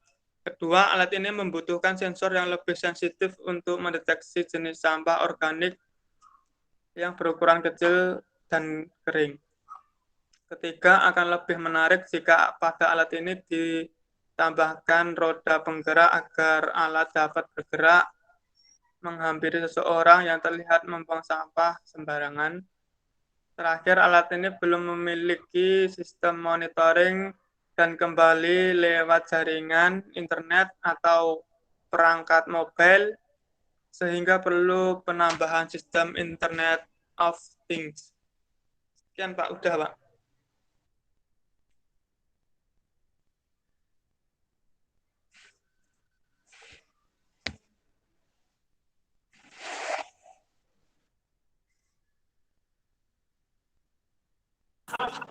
Kedua, alat ini membutuhkan sensor yang lebih sensitif untuk mendeteksi jenis sampah organik yang berukuran kecil dan kering. Ketiga, akan lebih menarik jika pada alat ini ditambahkan roda penggerak agar alat dapat bergerak menghampiri seseorang yang terlihat membuang sampah sembarangan. Terakhir, alat ini belum memiliki sistem monitoring dan kembali lewat jaringan internet atau perangkat mobile, sehingga perlu penambahan sistem Internet of Things. Sekian Pak, udah Pak.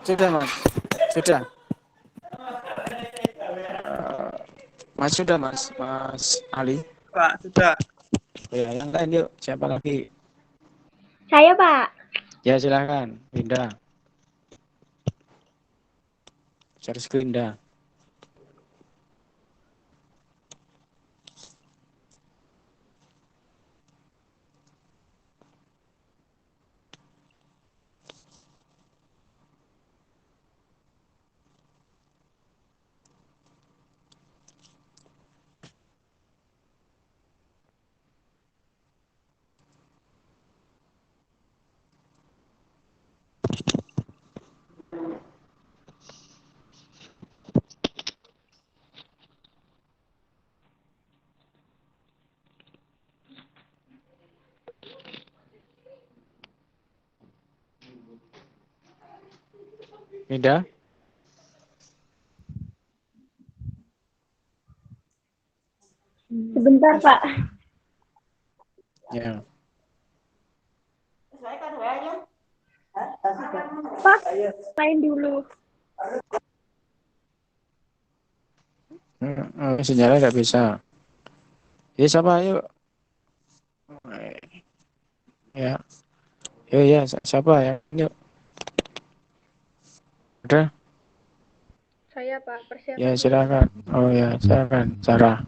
Sudah Mas, sudah. Mas sudah Mas Ali. Pak, sudah. Ya, yang lain yuk. Siapa lagi? Saya, Pak. Ya silakan, Linda. Share screen Linda. Linda. Sebentar, Pak. Ya. Pak, lain dulu. Sinyalnya nggak bisa. Ya siapa yuk? Ya. Yuk ya, siapa ya? Yuk. Udah? Saya, Pak, persiapan. Ya silakan. Oh ya, silakan. Sarah.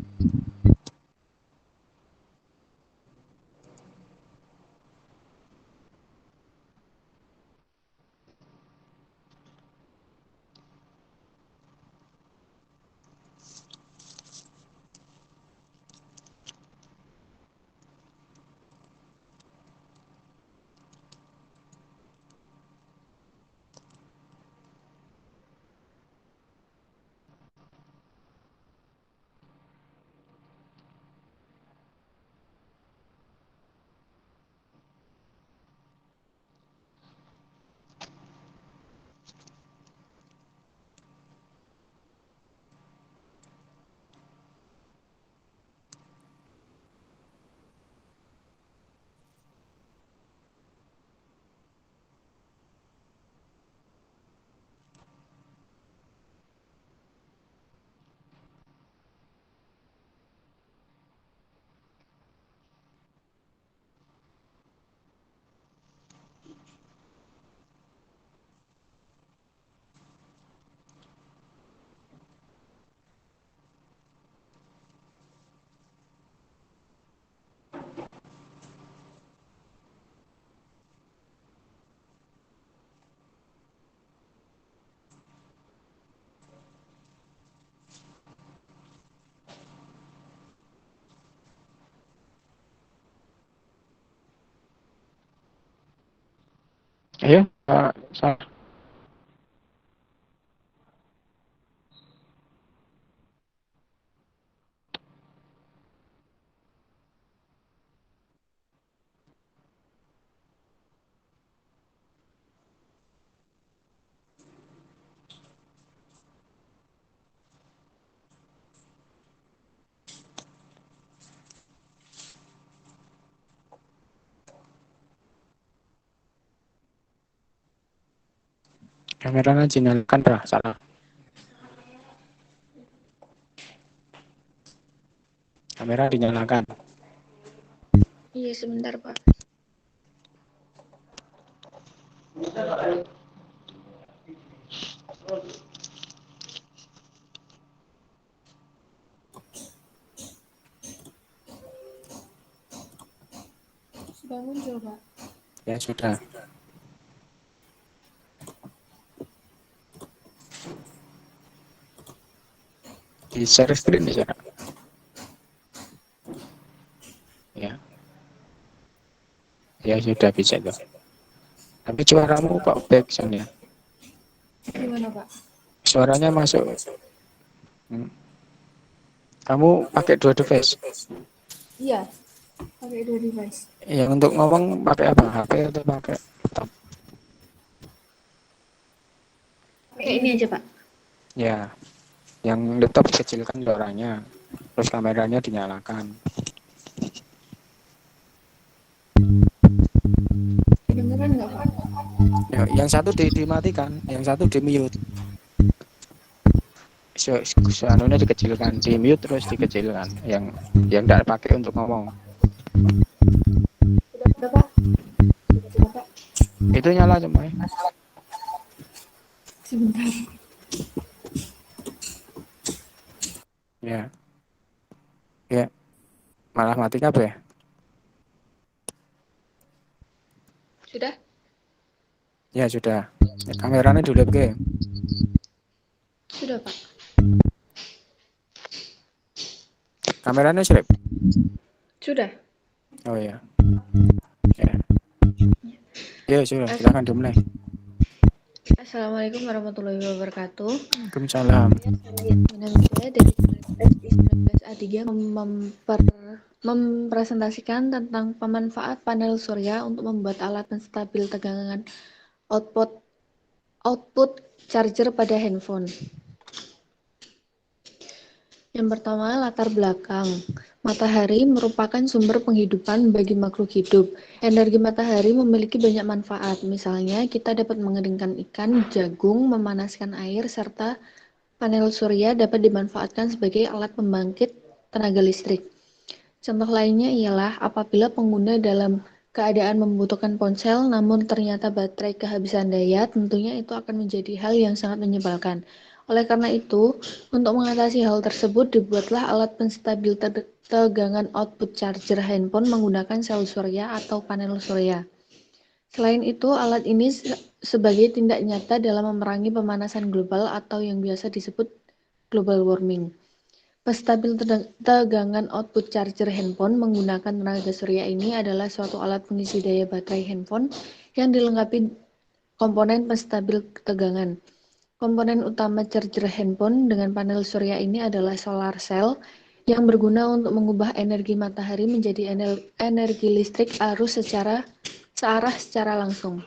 Salah. Kameranya dinyalakan dah, salah. Kamera dinyalakan. Iya, sebentar, Pak. Sudah muncul, Pak. Ya sudah. Di share screen di sana. Ya. Ya sudah bisa tuh. Tapi suaramu kok back soundnya. Gimana, Pak? Suaranya masuk. Kamu pakai dua device? Iya, pakai dua device. Ya untuk ngomong pakai apa? HP atau pakai laptop? Pakai ini aja, Pak. Ya. Yang laptop kecilkan suaranya. Terus kameranya dinyalakan. Kedengeran nggak, Pak? Ya, yang satu dimatikan, yang satu di mute. Anunya dikecilkan, di mute terus dikecilkan. Yang tidak pakai untuk ngomong. Sudah, Pak. Sudah, Pak. Itu nyala semua. Sebentar. Ya. Ya. Malah mati kabeh. Sudah? Ya sudah. Ya, kameranya dulu ke. Sudah, Pak. Kameranya selip. Sudah. Oh ya. Ya. Ya sudah. Silakan dimulai. Assalamualaikum warahmatullahi wabarakatuh. Waalaikumsalam. Nama saya dari I19A3 mempresentasikan tentang pemanfaat panel surya untuk membuat alat penstabil tegangan output charger pada handphone. Yang pertama, latar belakang. Matahari merupakan sumber penghidupan bagi makhluk hidup. Energi matahari memiliki banyak manfaat. Misalnya, kita dapat mengeringkan ikan, jagung, memanaskan air, serta panel surya dapat dimanfaatkan sebagai alat pembangkit tenaga listrik. Contoh lainnya ialah apabila pengguna dalam keadaan membutuhkan ponsel namun ternyata baterai kehabisan daya, tentunya itu akan menjadi hal yang sangat menyebalkan. Oleh karena itu, untuk mengatasi hal tersebut dibuatlah alat penstabil tegangan output charger handphone menggunakan sel surya atau panel surya. Selain itu, alat ini sebagai tindak nyata dalam memerangi pemanasan global atau yang biasa disebut global warming. Penstabil tegangan output charger handphone menggunakan tenaga surya ini adalah suatu alat pengisi daya baterai handphone yang dilengkapi komponen penstabil tegangan. Komponen utama charger handphone dengan panel surya ini adalah solar cell yang berguna untuk mengubah energi matahari menjadi energi listrik arus searah secara langsung.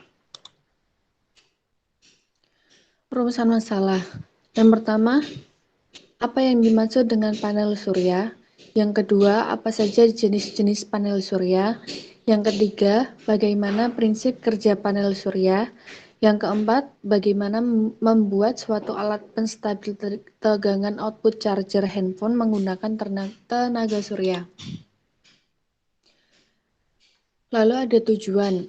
Rumusan masalah. Yang pertama, apa yang dimaksud dengan panel surya? Yang kedua, apa saja jenis-jenis panel surya? Yang ketiga, bagaimana prinsip kerja panel surya? Yang keempat, bagaimana membuat suatu alat penstabil tegangan output charger handphone menggunakan tenaga surya. Lalu ada tujuan.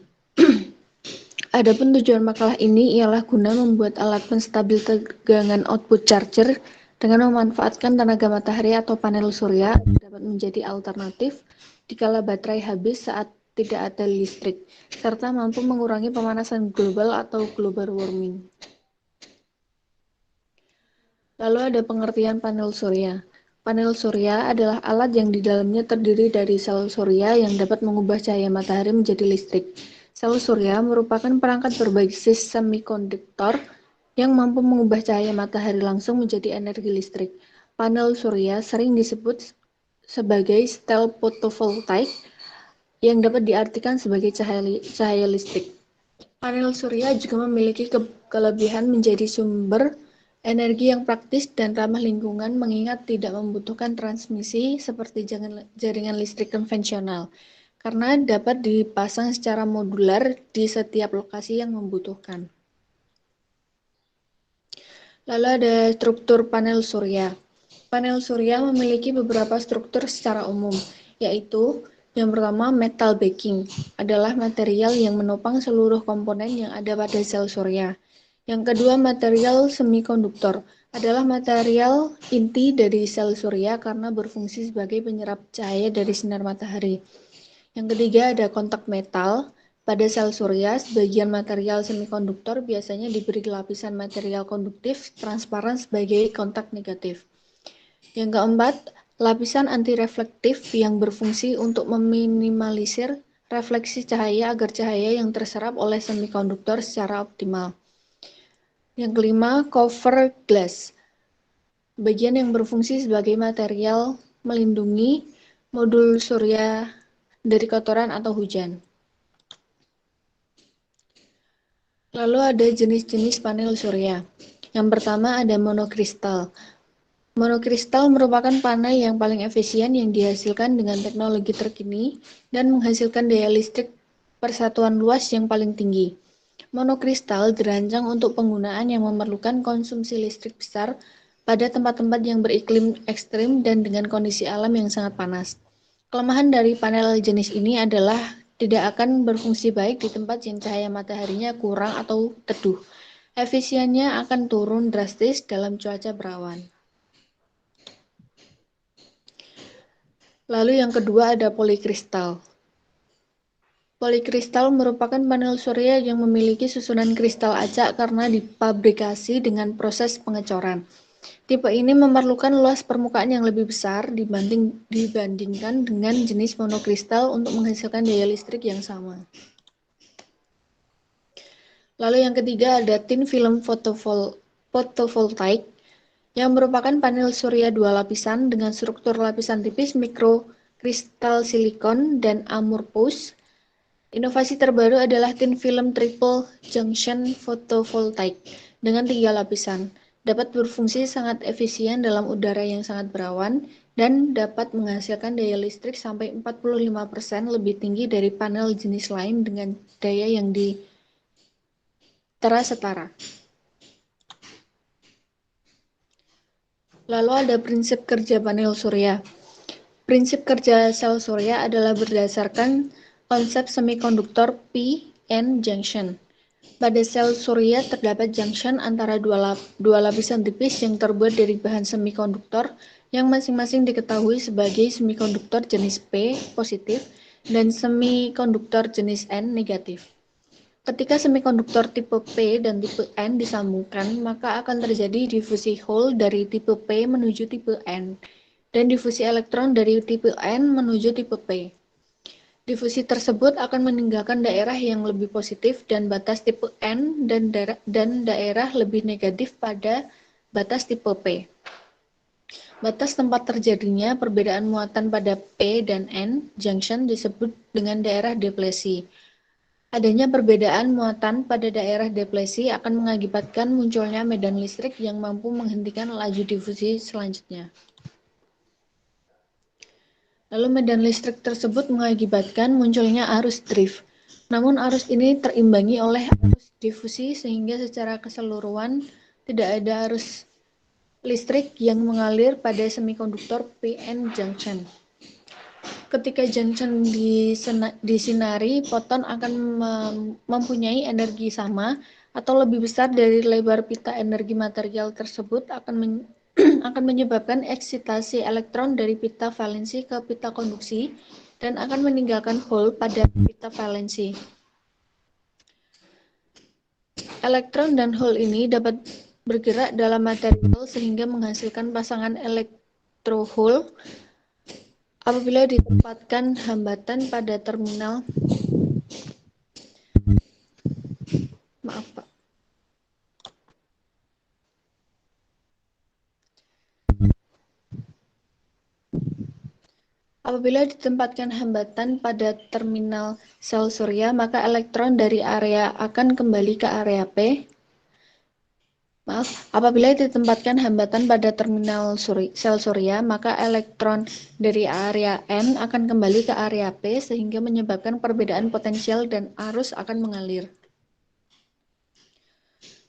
Adapun tujuan makalah ini ialah guna membuat alat penstabil tegangan output charger dengan memanfaatkan tenaga matahari atau panel surya dapat menjadi alternatif dikala baterai habis saat tidak ada listrik, serta mampu mengurangi pemanasan global atau global warming. Lalu ada pengertian panel surya. Panel surya adalah alat yang di dalamnya terdiri dari sel surya yang dapat mengubah cahaya matahari menjadi listrik. Sel surya merupakan perangkat berbasis semikonduktor yang mampu mengubah cahaya matahari langsung menjadi energi listrik. Panel surya sering disebut sebagai sel fotovoltaik yang dapat diartikan sebagai cahaya listrik. Panel surya juga memiliki kelebihan menjadi sumber energi yang praktis dan ramah lingkungan mengingat tidak membutuhkan transmisi seperti jaringan listrik konvensional, karena dapat dipasang secara modular di setiap lokasi yang membutuhkan. Lalu ada struktur panel surya. Panel surya memiliki beberapa struktur secara umum, yaitu yang pertama, metal backing adalah material yang menopang seluruh komponen yang ada pada sel surya. Yang kedua, material semikonduktor adalah material inti dari sel surya karena berfungsi sebagai penyerap cahaya dari sinar matahari. Yang ketiga, ada kontak metal. Pada sel surya, sebagian material semikonduktor biasanya diberi lapisan material konduktif transparan sebagai kontak negatif. Yang keempat, lapisan antireflektif yang berfungsi untuk meminimalisir refleksi cahaya agar cahaya yang terserap oleh semikonduktor secara optimal. Yang kelima, cover glass. Bagian yang berfungsi sebagai material melindungi modul surya dari kotoran atau hujan. Lalu ada jenis-jenis panel surya. Yang pertama ada monokristal. Monokristal merupakan panel yang paling efisien yang dihasilkan dengan teknologi terkini dan menghasilkan daya listrik persatuan luas yang paling tinggi. Monokristal dirancang untuk penggunaan yang memerlukan konsumsi listrik besar pada tempat-tempat yang beriklim ekstrim dan dengan kondisi alam yang sangat panas. Kelemahan dari panel jenis ini adalah tidak akan berfungsi baik di tempat yang cahaya mataharinya kurang atau teduh. Efisiennya akan turun drastis dalam cuaca berawan. Lalu yang kedua ada polikristal. Polikristal merupakan panel surya yang memiliki susunan kristal acak karena dipabrikasi dengan proses pengecoran. Tipe ini memerlukan luas permukaan yang lebih besar dibandingkan dengan jenis monokristal untuk menghasilkan daya listrik yang sama. Lalu yang ketiga ada thin film fotovoltaik yang merupakan panel surya dua lapisan dengan struktur lapisan tipis mikrokristal silikon dan amorphous. Inovasi terbaru adalah thin film triple junction photovoltaik dengan 3 lapisan. Dapat berfungsi sangat efisien dalam udara yang sangat berawan dan dapat menghasilkan daya listrik sampai 45% lebih tinggi dari panel jenis lain dengan daya yang setara. Lalu ada prinsip kerja panel surya. Prinsip kerja sel surya adalah berdasarkan konsep semikonduktor P-N junction. Pada sel surya terdapat junction antara dua lapisan tipis yang terbuat dari bahan semikonduktor yang masing-masing diketahui sebagai semikonduktor jenis P positif dan semikonduktor jenis N negatif. Ketika semikonduktor tipe P dan tipe N disambungkan, maka akan terjadi difusi hole dari tipe P menuju tipe N dan difusi elektron dari tipe N menuju tipe P. Difusi tersebut akan meninggalkan daerah yang lebih positif dan batas tipe N dan daerah lebih negatif pada batas tipe P. Batas tempat terjadinya perbedaan muatan pada P dan N junction disebut dengan daerah deplesi. Adanya perbedaan muatan pada daerah deplesi akan mengakibatkan munculnya medan listrik yang mampu menghentikan laju difusi selanjutnya. Lalu medan listrik tersebut mengakibatkan munculnya arus drift. Namun arus ini terimbangi oleh arus difusi sehingga secara keseluruhan tidak ada arus listrik yang mengalir pada semikonduktor PN junction. Ketika junction disinari, foton akan mempunyai energi sama atau lebih besar dari lebar pita energi material tersebut akan menyebabkan eksitasi elektron dari pita valensi ke pita konduksi dan akan meninggalkan hole pada pita valensi. Elektron dan hole ini dapat bergerak dalam material sehingga menghasilkan pasangan elektro-hole apabila ditempatkan hambatan pada terminal Maaf, Pak. Apabila ditempatkan hambatan pada terminal sel surya, maka elektron dari area akan kembali ke area P. Apabila ditempatkan hambatan pada terminal sel surya, maka elektron dari area N akan kembali ke area P sehingga menyebabkan perbedaan potensial dan arus akan mengalir.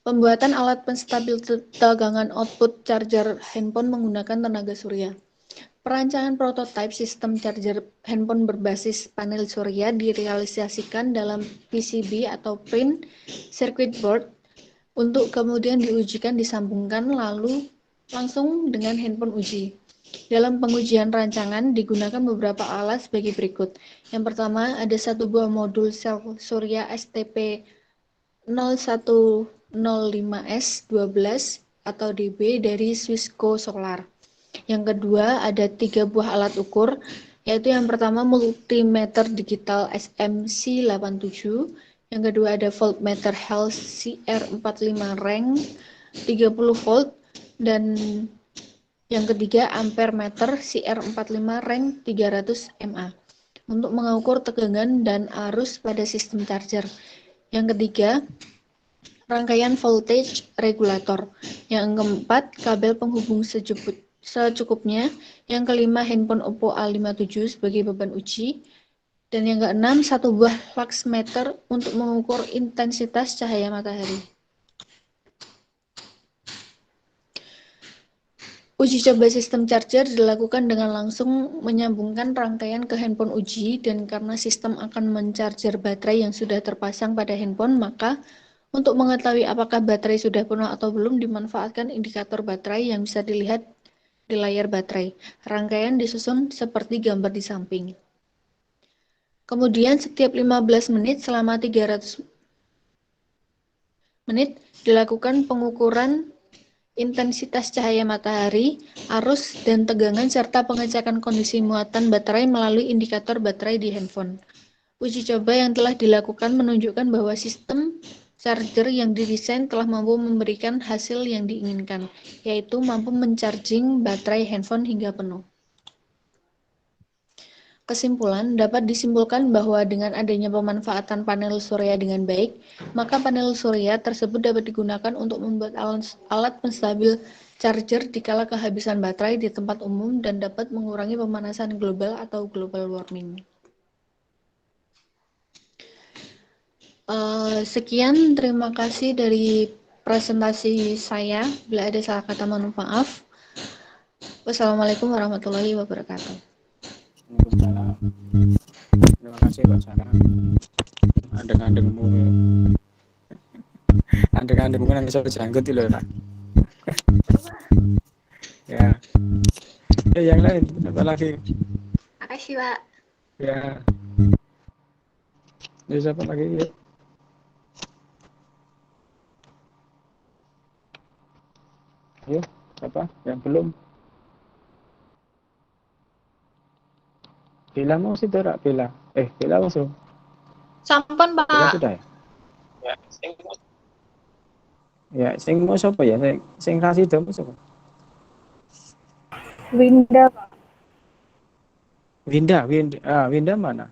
Pembuatan alat penstabil tegangan output charger handphone menggunakan tenaga surya. Perancangan prototipe sistem charger handphone berbasis panel surya direalisasikan dalam PCB atau print circuit board untuk kemudian diujikan disambungkan langsung dengan handphone uji. Dalam pengujian rancangan digunakan beberapa alat sebagai berikut. Yang pertama ada satu buah modul sel surya STP 0105S12 atau DB dari Swissco Solar. Yang kedua ada 3 buah alat ukur, yaitu yang pertama multimeter digital SMC87, yang kedua ada voltmeter Hell CR45 rank 30 volt, dan yang ketiga ampere meter CR45 rank 300 mA untuk mengukur tegangan dan arus pada sistem charger. Yang ketiga, rangkaian voltage regulator. Yang keempat, kabel penghubung secukupnya. Yang kelima, handphone Oppo A57 sebagai beban uji. Dan yang keenam, satu buah lux meter untuk mengukur intensitas cahaya matahari. Uji coba sistem charger dilakukan dengan langsung menyambungkan rangkaian ke handphone uji, dan karena sistem akan mencharger baterai yang sudah terpasang pada handphone, maka untuk mengetahui apakah baterai sudah penuh atau belum dimanfaatkan indikator baterai yang bisa dilihat di layar baterai. Rangkaian disusun seperti gambar di samping. Kemudian setiap 15 menit selama 300 menit dilakukan pengukuran intensitas cahaya matahari, arus, dan tegangan, serta pengecekan kondisi muatan baterai melalui indikator baterai di handphone. Uji coba yang telah dilakukan menunjukkan bahwa sistem charger yang didesain telah mampu memberikan hasil yang diinginkan, yaitu mampu mencharging baterai handphone hingga penuh. Kesimpulan, dapat disimpulkan bahwa dengan adanya pemanfaatan panel surya dengan baik, maka panel surya tersebut dapat digunakan untuk membuat alat penstabil charger dikala kehabisan baterai di tempat umum dan dapat mengurangi pemanasan global atau global warming. Sekian, terima kasih dari presentasi saya. Bila ada salah kata, mohon maaf. Wassalamualaikum warahmatullahi wabarakatuh. Waalaikumsalam. Terima kasih Pak Sarah. Andeng-andengmu. Andeng-andengmu kan bisa janggut itu loh, Pak. Ya. Yang lain apa lagi? Makasih, Pak. Ya. Ya, siapa lagi ya? Ayo, siapa yang belum? Bila mau sih tidak Bila. Bila langsung. Sampun, Bila Pak. sudah ya? Ya, sing mau siapa ya? Sing kasih dong siapa? Winda, Pak. Winda mana?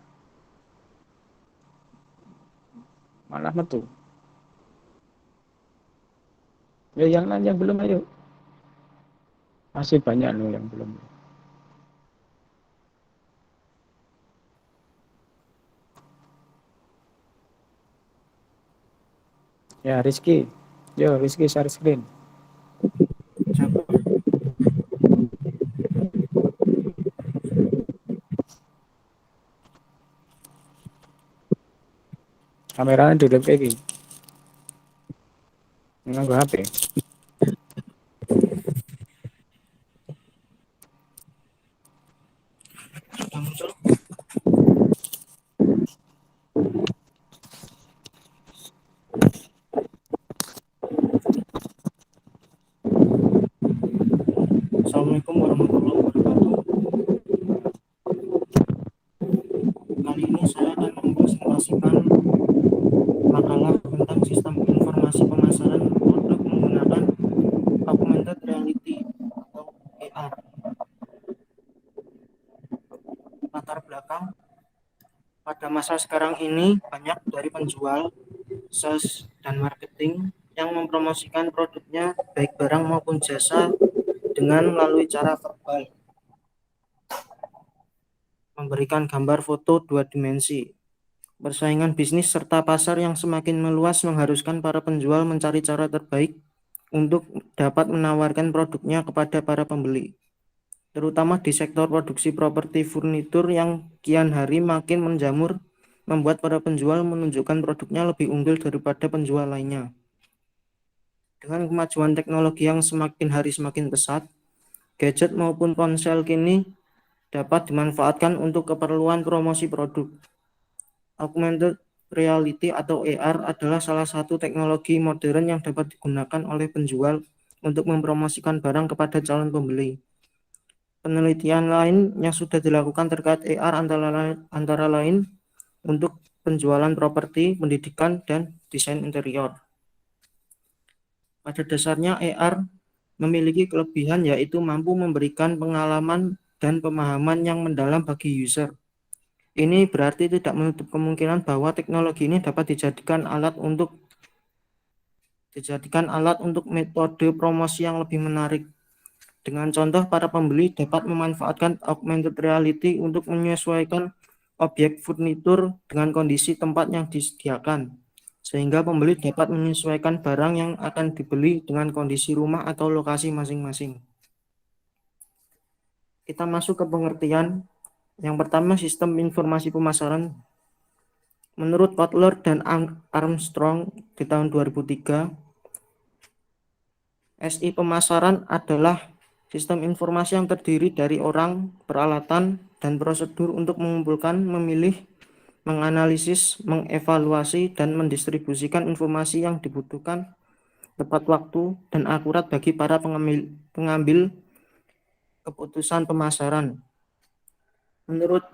Malah metu. Ya, yang lain yang belum, ayo. Masih banyak loh yang belum. Ya, Rizky. Yo, Rizky share screen. Kameranya duduk kayak gini. Nganggo HP. Assalamualaikum warahmatullahi wabarakatuh. Kali ini saya akan mempresentasikan makalah tentang sistem pada masa sekarang ini banyak dari penjual, sales, dan marketing yang mempromosikan produknya baik barang maupun jasa dengan melalui cara verbal, memberikan gambar foto dua dimensi. Persaingan bisnis serta pasar yang semakin meluas mengharuskan para penjual mencari cara terbaik untuk dapat menawarkan produknya kepada para pembeli, terutama di sektor produksi properti furnitur yang kian hari makin menjamur, membuat para penjual menunjukkan produknya lebih unggul daripada penjual lainnya. Dengan kemajuan teknologi yang semakin hari semakin pesat, gadget maupun ponsel kini dapat dimanfaatkan untuk keperluan promosi produk. Augmented reality atau AR adalah salah satu teknologi modern yang dapat digunakan oleh penjual untuk mempromosikan barang kepada calon pembeli. Penelitian lain yang sudah dilakukan terkait AR antara lain untuk penjualan properti, pendidikan, dan desain interior. Pada dasarnya AR memiliki kelebihan yaitu mampu memberikan pengalaman dan pemahaman yang mendalam bagi user. Ini berarti tidak menutup kemungkinan bahwa teknologi ini dapat dijadikan alat untuk metode promosi yang lebih menarik. Dengan contoh, para pembeli dapat memanfaatkan augmented reality untuk menyesuaikan objek furnitur dengan kondisi tempat yang disediakan, sehingga pembeli dapat menyesuaikan barang yang akan dibeli dengan kondisi rumah atau lokasi masing-masing. Kita masuk ke pengertian. Yang pertama, sistem informasi pemasaran. Menurut Kotler dan Armstrong di tahun 2003, SI pemasaran adalah sistem informasi yang terdiri dari orang, peralatan, dan prosedur untuk mengumpulkan, memilih, menganalisis, mengevaluasi, dan mendistribusikan informasi yang dibutuhkan tepat waktu dan akurat bagi para pengambil keputusan pemasaran. Menurut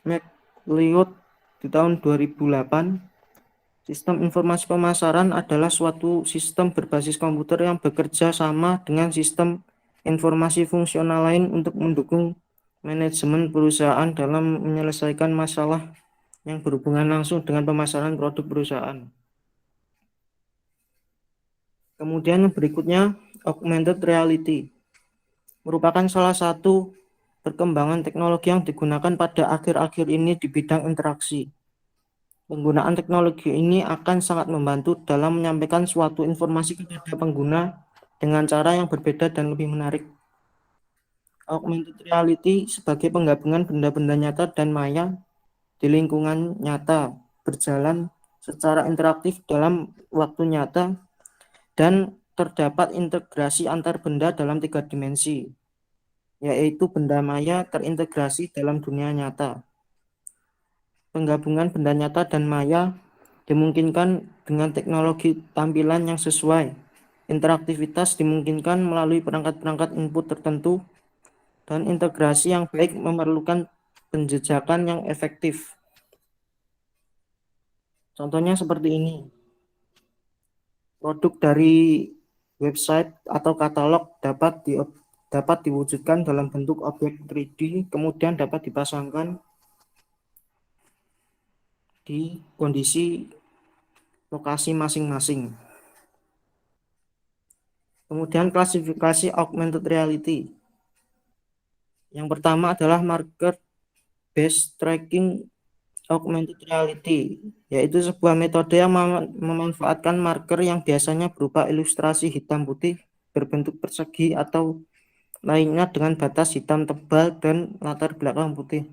McLeod di tahun 2008, sistem informasi pemasaran adalah suatu sistem berbasis komputer yang bekerja sama dengan sistem informasi fungsional lain untuk mendukung manajemen perusahaan dalam menyelesaikan masalah yang berhubungan langsung dengan pemasaran produk perusahaan. Kemudian berikutnya, augmented reality merupakan salah satu perkembangan teknologi yang digunakan pada akhir-akhir ini di bidang interaksi. Penggunaan teknologi ini akan sangat membantu dalam menyampaikan suatu informasi kepada pengguna dengan cara yang berbeda dan lebih menarik. Augmented reality sebagai penggabungan benda-benda nyata dan maya di lingkungan nyata, berjalan secara interaktif dalam waktu nyata, dan terdapat integrasi antar benda dalam 3 dimensi, yaitu benda maya terintegrasi dalam dunia nyata. Penggabungan benda nyata dan maya dimungkinkan dengan teknologi tampilan yang sesuai. Interaktivitas dimungkinkan melalui perangkat-perangkat input tertentu, dan integrasi yang baik memerlukan penjejakan yang efektif. Contohnya seperti ini. Produk dari website atau katalog dapat diwujudkan dalam bentuk objek 3D, kemudian dapat dipasangkan di kondisi lokasi masing-masing. Kemudian klasifikasi augmented reality. Yang pertama adalah marker based tracking augmented reality, yaitu sebuah metode yang memanfaatkan marker yang biasanya berupa ilustrasi hitam putih berbentuk persegi atau lainnya dengan batas hitam tebal dan latar belakang putih.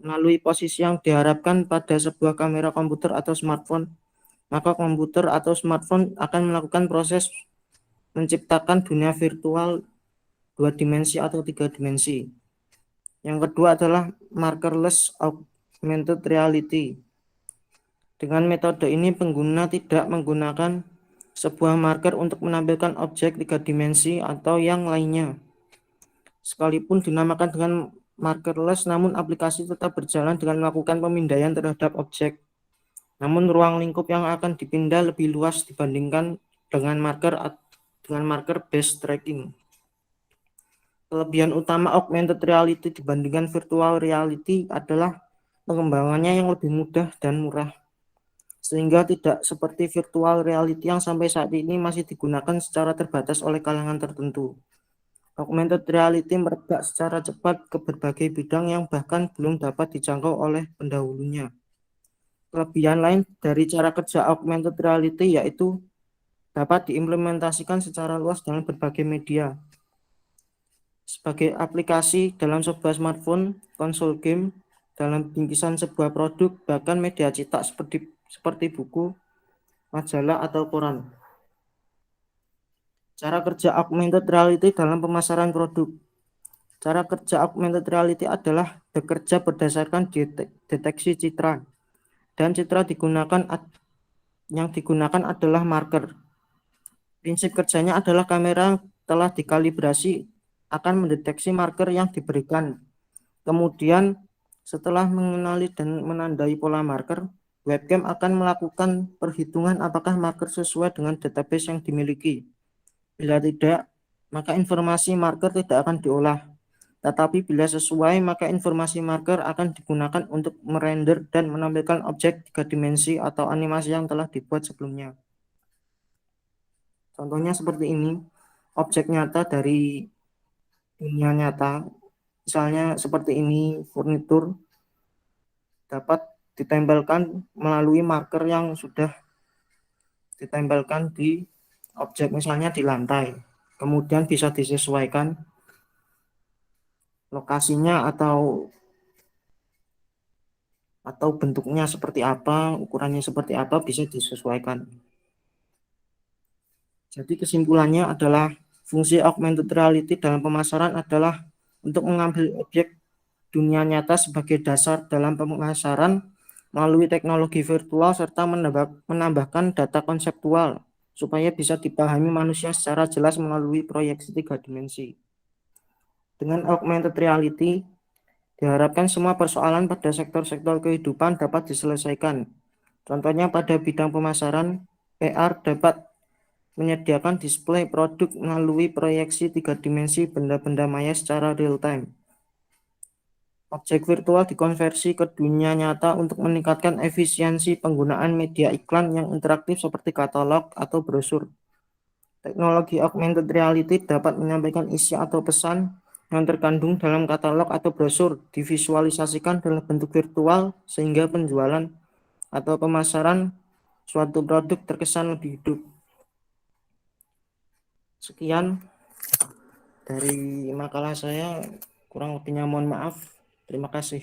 Melalui posisi yang diharapkan pada sebuah kamera komputer atau smartphone, maka komputer atau smartphone akan melakukan proses menciptakan dunia virtual 2 dimensi atau 3 dimensi. Yang kedua adalah markerless augmented reality. Dengan metode ini pengguna tidak menggunakan sebuah marker untuk menampilkan objek 3 dimensi atau yang lainnya. Sekalipun dinamakan dengan markerless, namun aplikasi tetap berjalan dengan melakukan pemindaian terhadap objek. Namun ruang lingkup yang akan dipindah lebih luas dibandingkan dengan marker based tracking. Kelebihan utama augmented reality dibandingkan virtual reality adalah pengembangannya yang lebih mudah dan murah, sehingga tidak seperti virtual reality yang sampai saat ini masih digunakan secara terbatas oleh kalangan tertentu. Augmented reality merebak secara cepat ke berbagai bidang yang bahkan belum dapat dijangkau oleh pendahulunya. Kelebihan lain dari cara kerja augmented reality yaitu dapat diimplementasikan secara luas dalam berbagai media, sebagai aplikasi dalam sebuah smartphone, konsol game, dalam bingkisan sebuah produk, bahkan media cetak seperti buku, majalah, atau koran. Cara kerja augmented reality dalam pemasaran produk. Cara kerja augmented reality adalah bekerja berdasarkan deteksi citra, dan citra yang digunakan adalah marker. Prinsip kerjanya adalah kamera yang telah dikalibrasi akan mendeteksi marker yang diberikan. Kemudian setelah mengenali dan menandai pola marker, webcam akan melakukan perhitungan apakah marker sesuai dengan database yang dimiliki. Bila tidak, maka informasi marker tidak akan diolah. Tetapi bila sesuai, maka informasi marker akan digunakan untuk merender dan menampilkan objek 3 dimensi atau animasi yang telah dibuat sebelumnya. Contohnya seperti ini, objek nyata dari dunia nyata, misalnya seperti ini, furnitur, dapat ditempelkan melalui marker yang sudah ditempelkan di objek, misalnya di lantai. Kemudian bisa disesuaikan lokasinya atau bentuknya seperti apa, ukurannya seperti apa, bisa disesuaikan. Jadi kesimpulannya adalah fungsi augmented reality dalam pemasaran adalah untuk mengambil objek dunia nyata sebagai dasar dalam pemasaran melalui teknologi virtual serta menambahkan data konseptual supaya bisa dipahami manusia secara jelas melalui proyeksi 3 dimensi. Dengan augmented reality, diharapkan semua persoalan pada sektor-sektor kehidupan dapat diselesaikan. Contohnya pada bidang pemasaran, AR dapat menyediakan display produk melalui proyeksi 3 dimensi benda-benda maya secara real time. Objek virtual dikonversi ke dunia nyata untuk meningkatkan efisiensi penggunaan media iklan yang interaktif seperti katalog atau brosur. Teknologi augmented reality dapat menyampaikan isi atau pesan yang terkandung dalam katalog atau brosur divisualisasikan dalam bentuk virtual sehingga penjualan atau pemasaran suatu produk terkesan lebih hidup. Sekian dari makalah saya, kurang lebihnya mohon maaf. Terima kasih.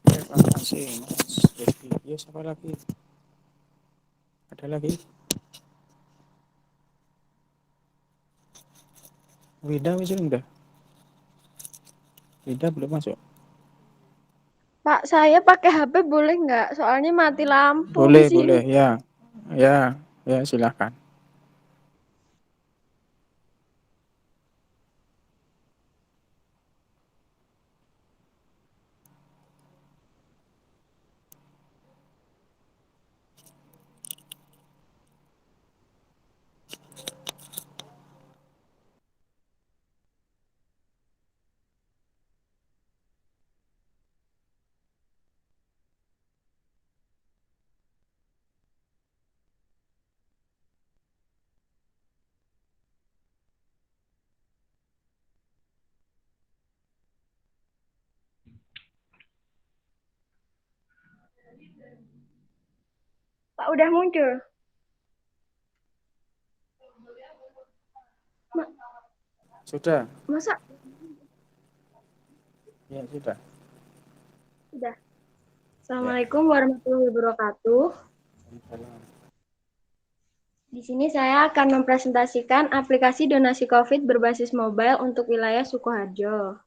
Terima kasih Mas Devi. Ya, siapa lagi? Ada lagi? Wida enggak? Wida belum masuk. Pak, saya pakai HP boleh nggak? Soalnya mati lampu Boleh, di sini. boleh. Ya, silakan. Pak, udah muncul. Sudah? Masa? Ya, sudah. Udah. Assalamualaikum warahmatullahi wabarakatuh. Di sini saya akan mempresentasikan aplikasi donasi COVID berbasis mobile untuk wilayah Sukoharjo.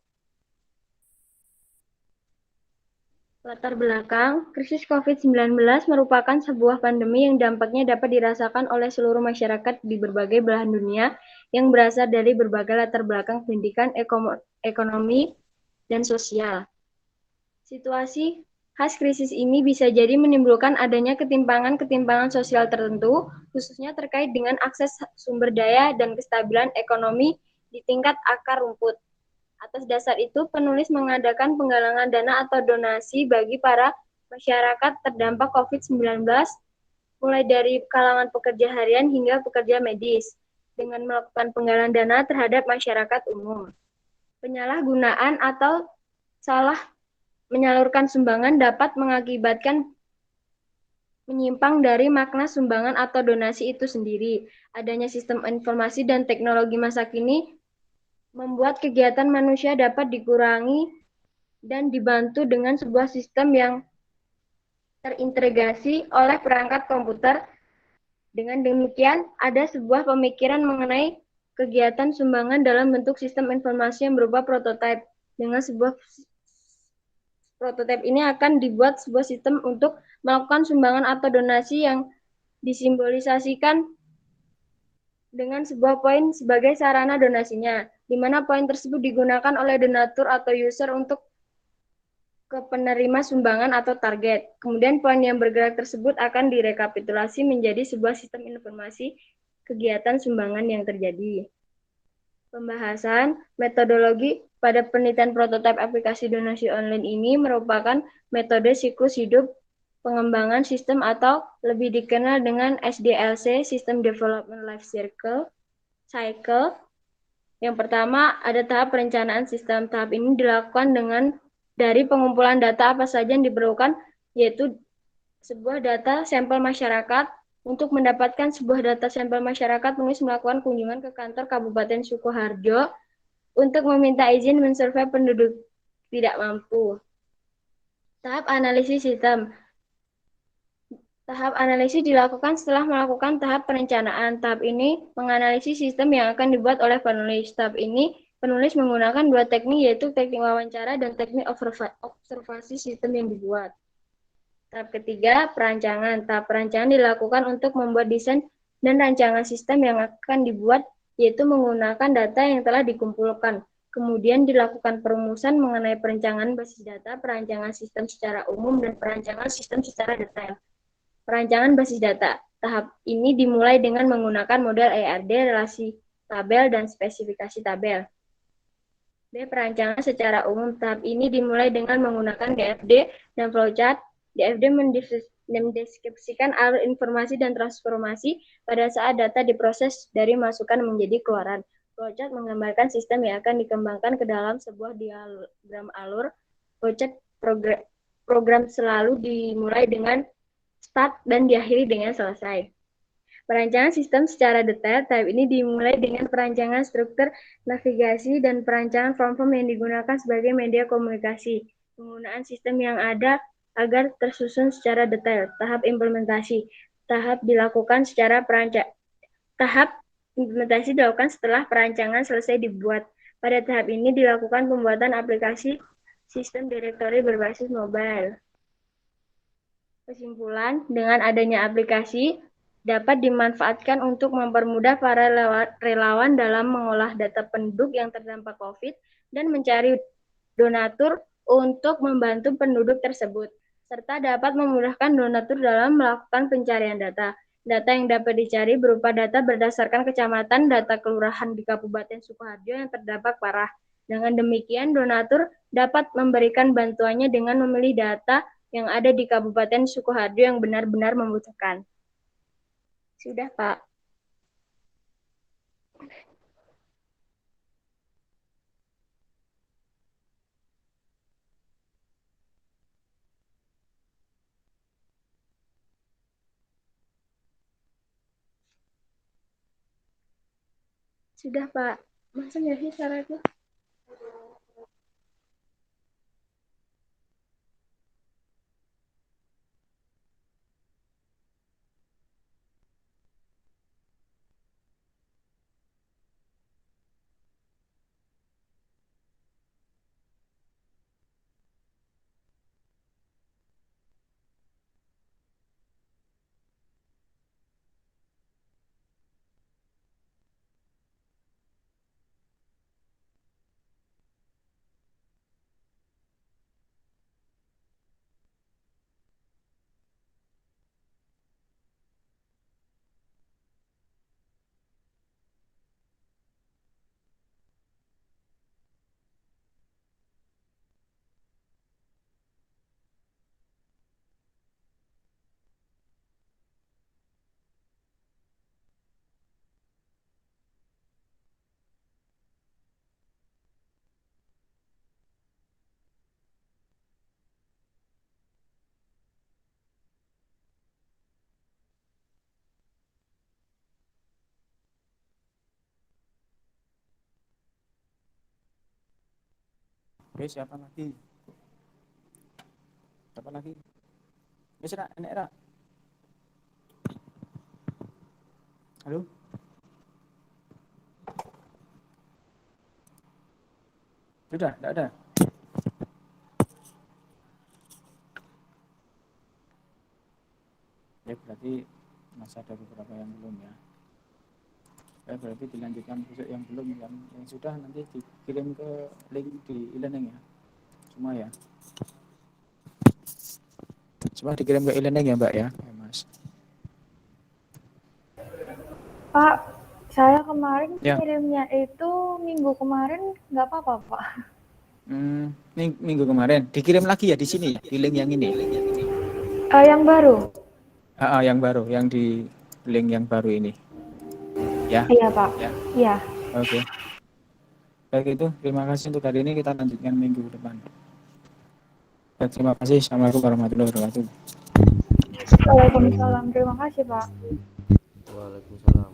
Latar belakang, krisis COVID-19 merupakan sebuah pandemi yang dampaknya dapat dirasakan oleh seluruh masyarakat di berbagai belahan dunia yang berasal dari berbagai latar belakang pendidikan, ekonomi, dan sosial. Situasi khas krisis ini bisa jadi menimbulkan adanya ketimpangan-ketimpangan sosial tertentu, khususnya terkait dengan akses sumber daya dan kestabilan ekonomi di tingkat akar rumput. Atas dasar itu, penulis mengadakan penggalangan dana atau donasi bagi para masyarakat terdampak COVID-19, mulai dari kalangan pekerja harian hingga pekerja medis, dengan melakukan penggalangan dana terhadap masyarakat umum. Penyalahgunaan atau salah menyalurkan sumbangan dapat mengakibatkan menyimpang dari makna sumbangan atau donasi itu sendiri. Adanya sistem informasi dan teknologi masa kini membuat kegiatan manusia dapat dikurangi dan dibantu dengan sebuah sistem yang terintegrasi oleh perangkat komputer. Dengan demikian, ada sebuah pemikiran mengenai kegiatan sumbangan dalam bentuk sistem informasi yang berupa prototipe. Dengan sebuah prototipe ini akan dibuat sebuah sistem untuk melakukan sumbangan atau donasi yang disimbolisasikan dengan sebuah poin sebagai sarana donasinya, di mana poin tersebut digunakan oleh donatur atau user untuk ke penerima sumbangan atau target. Kemudian poin yang bergerak tersebut akan direkapitulasi menjadi sebuah sistem informasi kegiatan sumbangan yang terjadi. Pembahasan metodologi pada penelitian prototipe aplikasi donasi online ini merupakan metode siklus hidup pengembangan sistem atau lebih dikenal dengan SDLC, System Development Life Cycle. Yang pertama, ada tahap perencanaan sistem. Tahap ini dilakukan dari pengumpulan data apa saja yang diperlukan, yaitu sebuah data sampel masyarakat. Untuk mendapatkan sebuah data sampel masyarakat, penulis melakukan kunjungan ke kantor Kabupaten Sukoharjo untuk meminta izin mensurvei penduduk tidak mampu. Tahap analisis sistem. Tahap analisis dilakukan setelah melakukan tahap perencanaan. Tahap ini menganalisis sistem yang akan dibuat oleh penulis. Tahap ini penulis menggunakan dua teknik, yaitu teknik wawancara dan teknik observasi sistem yang dibuat. Tahap ketiga, perancangan. Tahap perancangan dilakukan untuk membuat desain dan rancangan sistem yang akan dibuat, yaitu menggunakan data yang telah dikumpulkan. Kemudian dilakukan perumusan mengenai perencanaan basis data, perancangan sistem secara umum, dan perancangan sistem secara detail. Perancangan basis data. Tahap ini dimulai dengan menggunakan model ERD, relasi tabel, dan spesifikasi tabel. B. Perancangan secara umum. Tahap ini dimulai dengan menggunakan DFD dan flowchart. DFD mendeskripsikan alur informasi dan transformasi pada saat data diproses dari masukan menjadi keluaran. Flowchart menggambarkan sistem yang akan dikembangkan ke dalam sebuah diagram alur. Flowchart program selalu dimulai dengan start dan diakhiri dengan selesai. Perancangan sistem secara detail. Tahap ini dimulai dengan perancangan struktur navigasi dan perancangan form-form yang digunakan sebagai media komunikasi. Penggunaan sistem yang ada agar tersusun secara detail. Tahap implementasi. Tahap implementasi dilakukan setelah perancangan selesai dibuat. Pada tahap ini dilakukan pembuatan aplikasi sistem direktori berbasis mobile. Kesimpulan, dengan adanya aplikasi dapat dimanfaatkan untuk mempermudah para relawan dalam mengolah data penduduk yang terdampak COVID dan mencari donatur untuk membantu penduduk tersebut, serta dapat memudahkan donatur dalam melakukan pencarian data. Data yang dapat dicari berupa data berdasarkan kecamatan, data kelurahan di Kabupaten Sukoharjo yang terdampak parah. Dengan demikian, donatur dapat memberikan bantuannya dengan memilih data yang ada di Kabupaten Sukoharjo yang benar-benar membutuhkan. Sudah, Pak. Sudah, Pak. Masa nggak sih syaratnya? Oke, siapa lagi? Siapa lagi? Wis Ra, enek Ra. Halo? Sudah, enggak ada. Ya berarti masih ada beberapa yang belum ya. Berarti dilanjutkan besok yang belum, yang sudah nanti dikirim ke link di e-learning ya. Semua ya. Semua dikirim ke e-learning ya Mbak ya, Mas. Pak, saya kemarin Ya. kirimnya itu minggu kemarin nggak apa-apa, Pak. Minggu kemarin dikirim lagi ya di sini, di link yang ini. Yang baru. Yang baru, yang di link yang baru ini. Ya. Iya, Pak. Ya. Iya. Oke. Baik itu, terima kasih untuk hari ini, kita lanjutkan minggu depan. Ya, terima kasih. Assalamualaikum warahmatullahi wabarakatuh. Waalaikumsalam. Terima kasih, Pak. Waalaikumsalam.